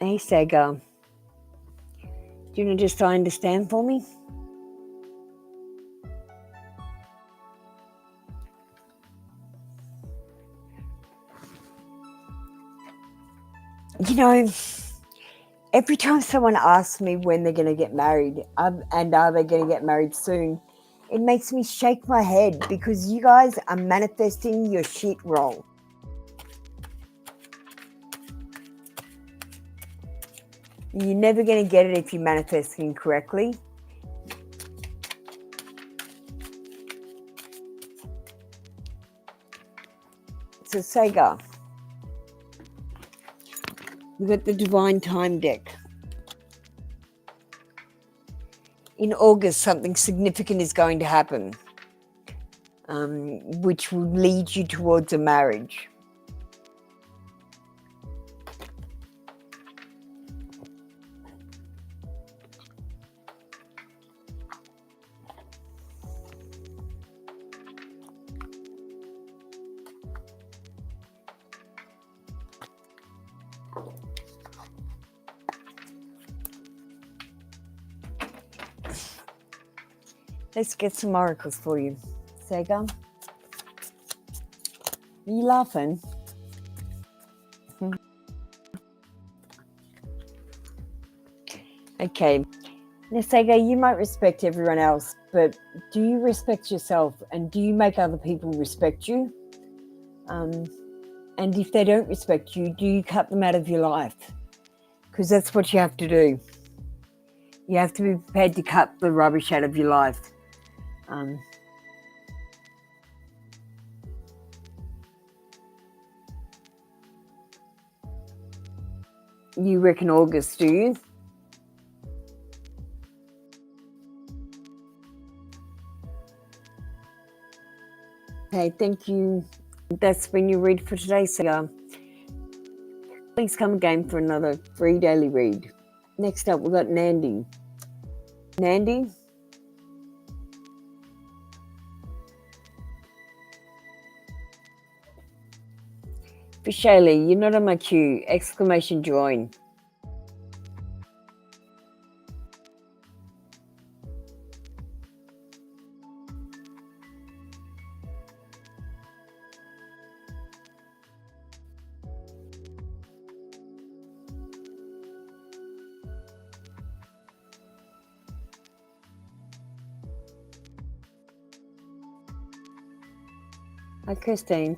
Hey, Sega. Do you want to just I understand for me? You know, every time someone asks me when they're going to get married and are they going to get married soon, it makes me shake my head because you guys are manifesting your shit wrong. You're never going to get it if you're manifesting correctly. So Sega, we've got the Divine Time deck. In August, something significant is going to happen, which will lead you towards a marriage. Let's get some oracles for you. Sega. Are you laughing? Okay. Now, Sega, you might respect everyone else, but do you respect yourself and do you make other people respect you? And if they don't respect you, do you cut them out of your life? Because that's what you have to do. You have to be prepared to cut the rubbish out of your life. You reckon August, do you? Okay, thank you. That's been your read for today. So, please come again for another free daily read. Next up, we've got Nandi. Nandi? For Shaylee, you're not on my queue. Exclamation join. Hi, Christine.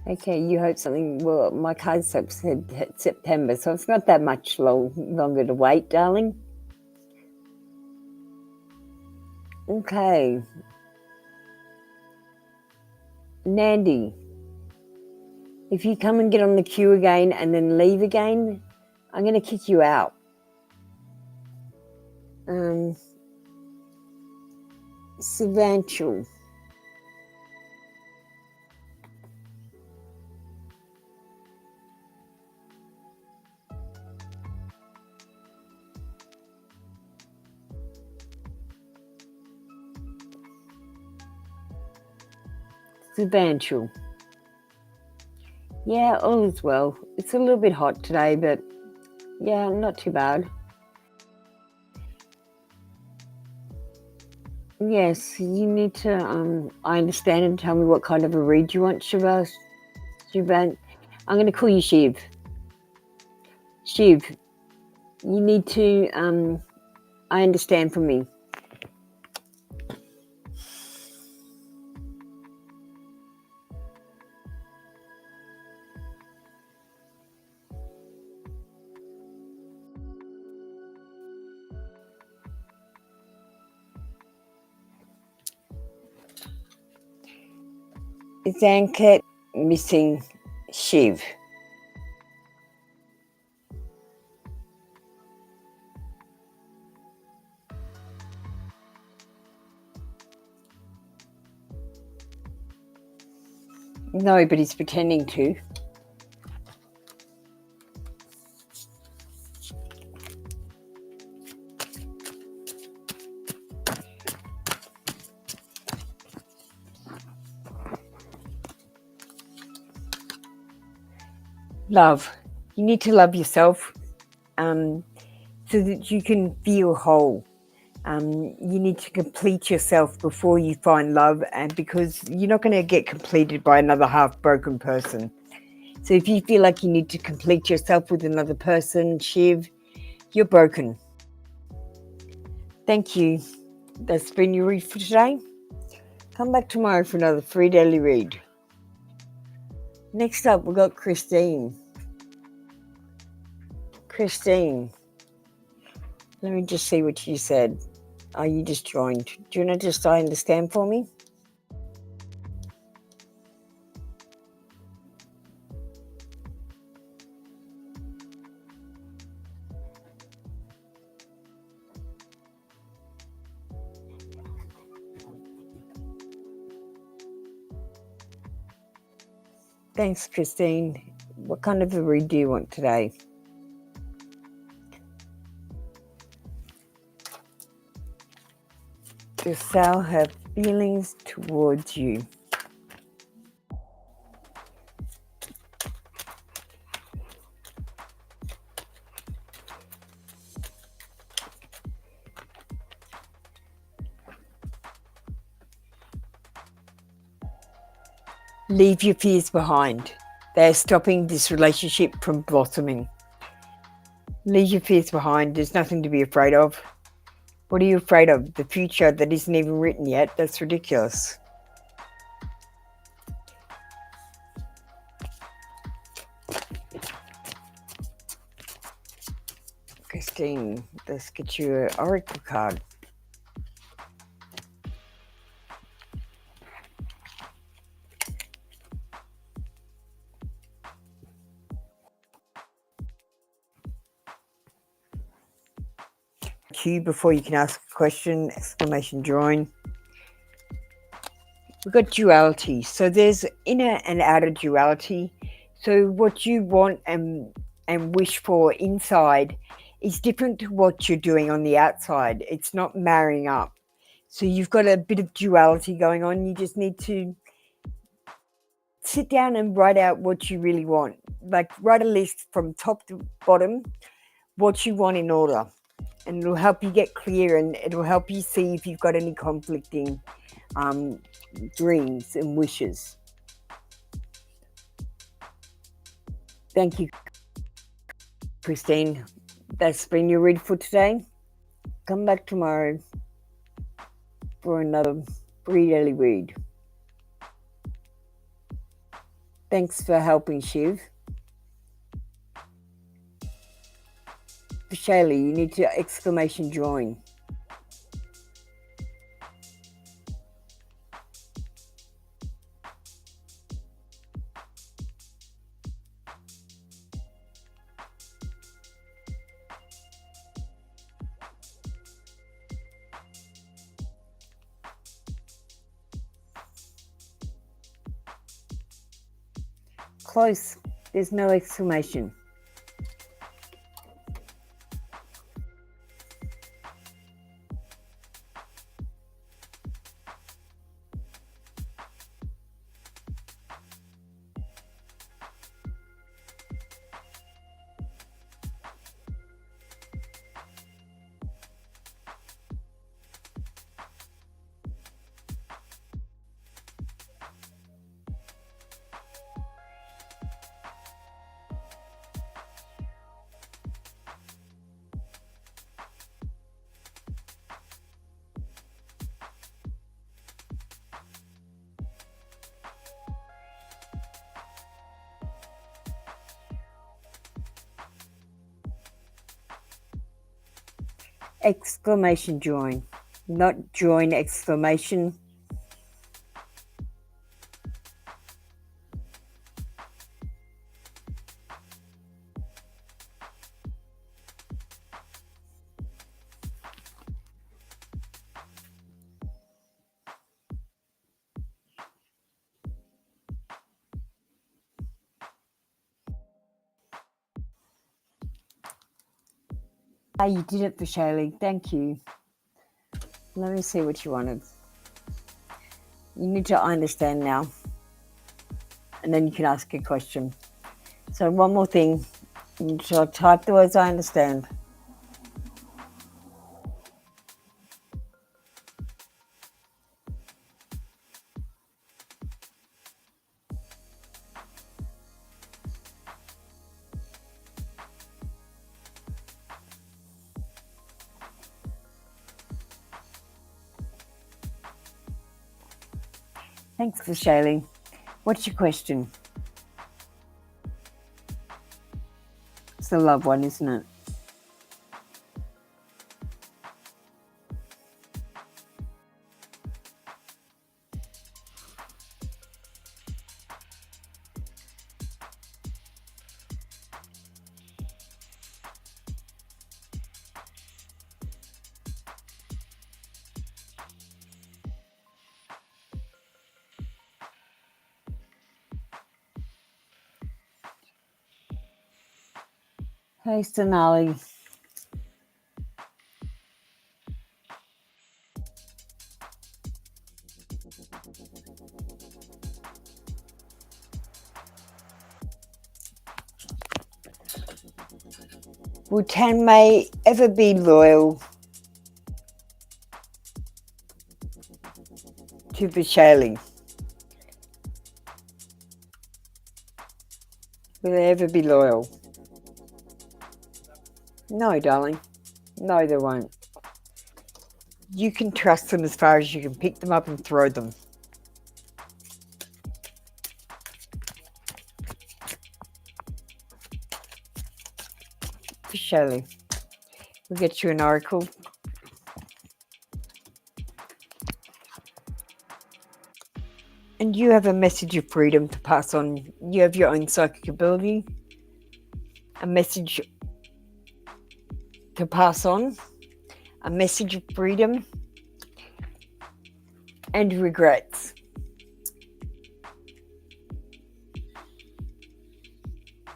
Okay, you hope something, well, my card said September, so it's not that much longer to wait, darling. Okay. Nandi, if you come and get on the queue again and then leave again, I'm going to kick you out. Sivanchal. Substantial. Yeah, all is well. It's a little bit hot today, but yeah, not too bad. Yes, you need to, I understand, and tell me what kind of a read you want, Shivan. I'm going to call you Shiv. Shiv, you need to, I understand from me. Is Anket missing Shiv? No, but he's pretending to. Love. You need to love yourself so that you can feel whole. You need to complete yourself before you find love, and because you're not going to get completed by another half-broken person. So if you feel like you need to complete yourself with another person, Shiv, you're broken. Thank you. That's been your read for today. Come back tomorrow for another free daily read. Next up, we've got Christine. Christine, let me just see what you said. Oh, you just joined. Do you want to just I understand for me? Thanks, Christine. What kind of a read do you want today? Does Sal have feelings towards you? Leave your fears behind. They're stopping this relationship from blossoming. Leave your fears behind. There's nothing to be afraid of. What are you afraid of? The future that isn't even written yet? That's ridiculous. Christine, let's get you an oracle card. Q before you can ask a question, exclamation join. We've got duality. So there's inner and outer duality. So what you want and wish for inside is different to what you're doing on the outside. It's not marrying up. So you've got a bit of duality going on. You just need to sit down and write out what you really want. Like write a list from top to bottom, what you want in order. And it'll help you get clear, and it'll help you see if you've got any conflicting dreams and wishes. Thank you, Christine. That's been your read for today. Come back tomorrow for another free daily read. Thanks for helping, Shiv. Shaylee, you need to exclamation join. Close. There's no exclamation. Exclamation join, not join exclamation. Ah, you did it for Shaylee. Thank you. Let me see what you wanted. You need to understand now. And then you can ask a question. So one more thing. You need to type the words I understand. Thanks for Shaylee. What's your question? It's the love one, isn't it? Hey, Sonali. Will Tanmay ever be loyal to Vishali? Will they ever be loyal? No, darling. No, they won't. You can trust them as far as you can pick them up and throw them. Vishali. We'll get you an oracle. And you have a message of freedom to pass on. You have your own psychic ability. A message to pass on. A message of freedom. And regrets.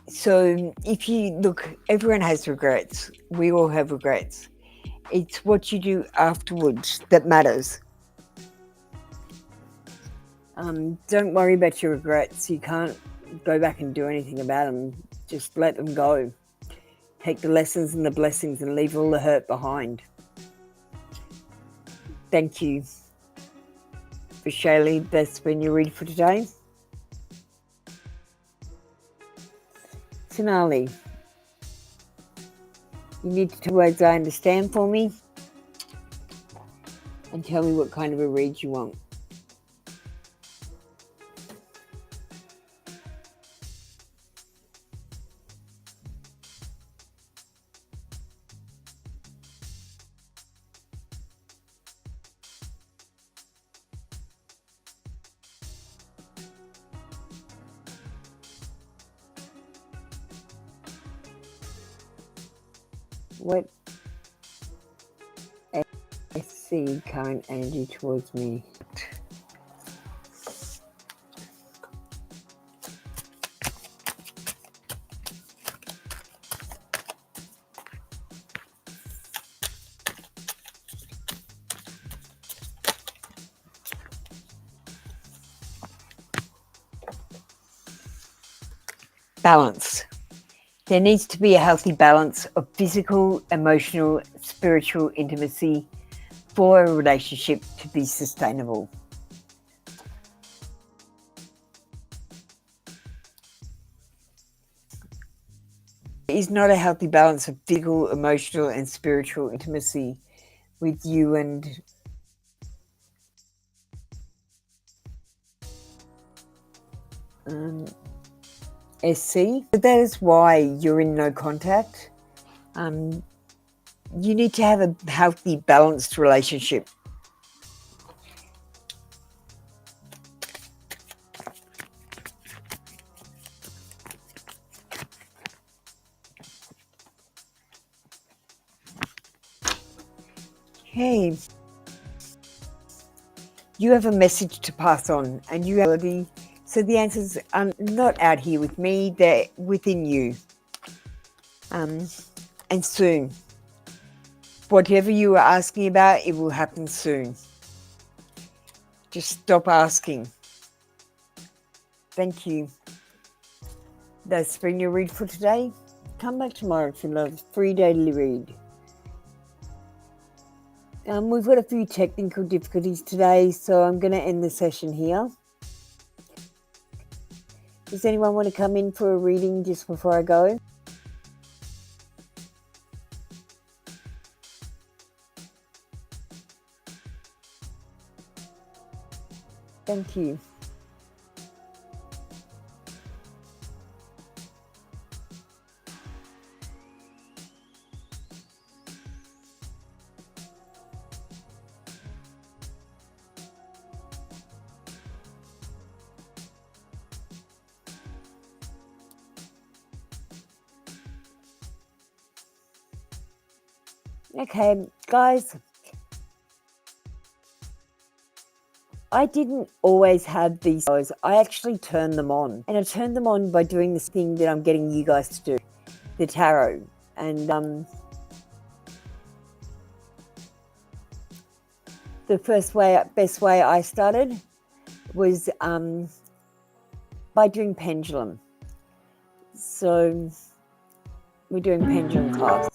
So if you look, everyone has regrets. We all have regrets. It's what you do afterwards that matters. Don't worry about your regrets. You can't go back and do anything about them. Just let them go. Take the lessons and the blessings and leave all the hurt behind. Thank you. For Shaylee, that's been your read for today. Sonali, you need to tell words I understand for me and tell me what kind of a read you want. What I see current energy towards me. Balance. There needs to be a healthy balance of physical, emotional, spiritual intimacy for a relationship to be sustainable. There is not a healthy balance of physical, emotional, and spiritual intimacy with you and SC. But that is why you're in no contact. you need to have a healthy, balanced relationship. Hey, you have a message to pass on, and you have ability. So the answers are not out here with me, they're within you. And soon. Whatever you are asking about, it will happen soon. Just stop asking. Thank you. That's been your read for today. Come back tomorrow if you love free daily read. We've got a few technical difficulties today, so I'm going to end the session here. Does anyone want to come in for a reading just before I go? Thank you. Okay, guys, I didn't always have these shows. I actually turned them on. And I turned them on by doing this thing that I'm getting you guys to do, the tarot. And the best way I started was by doing pendulum. So we're doing pendulum class.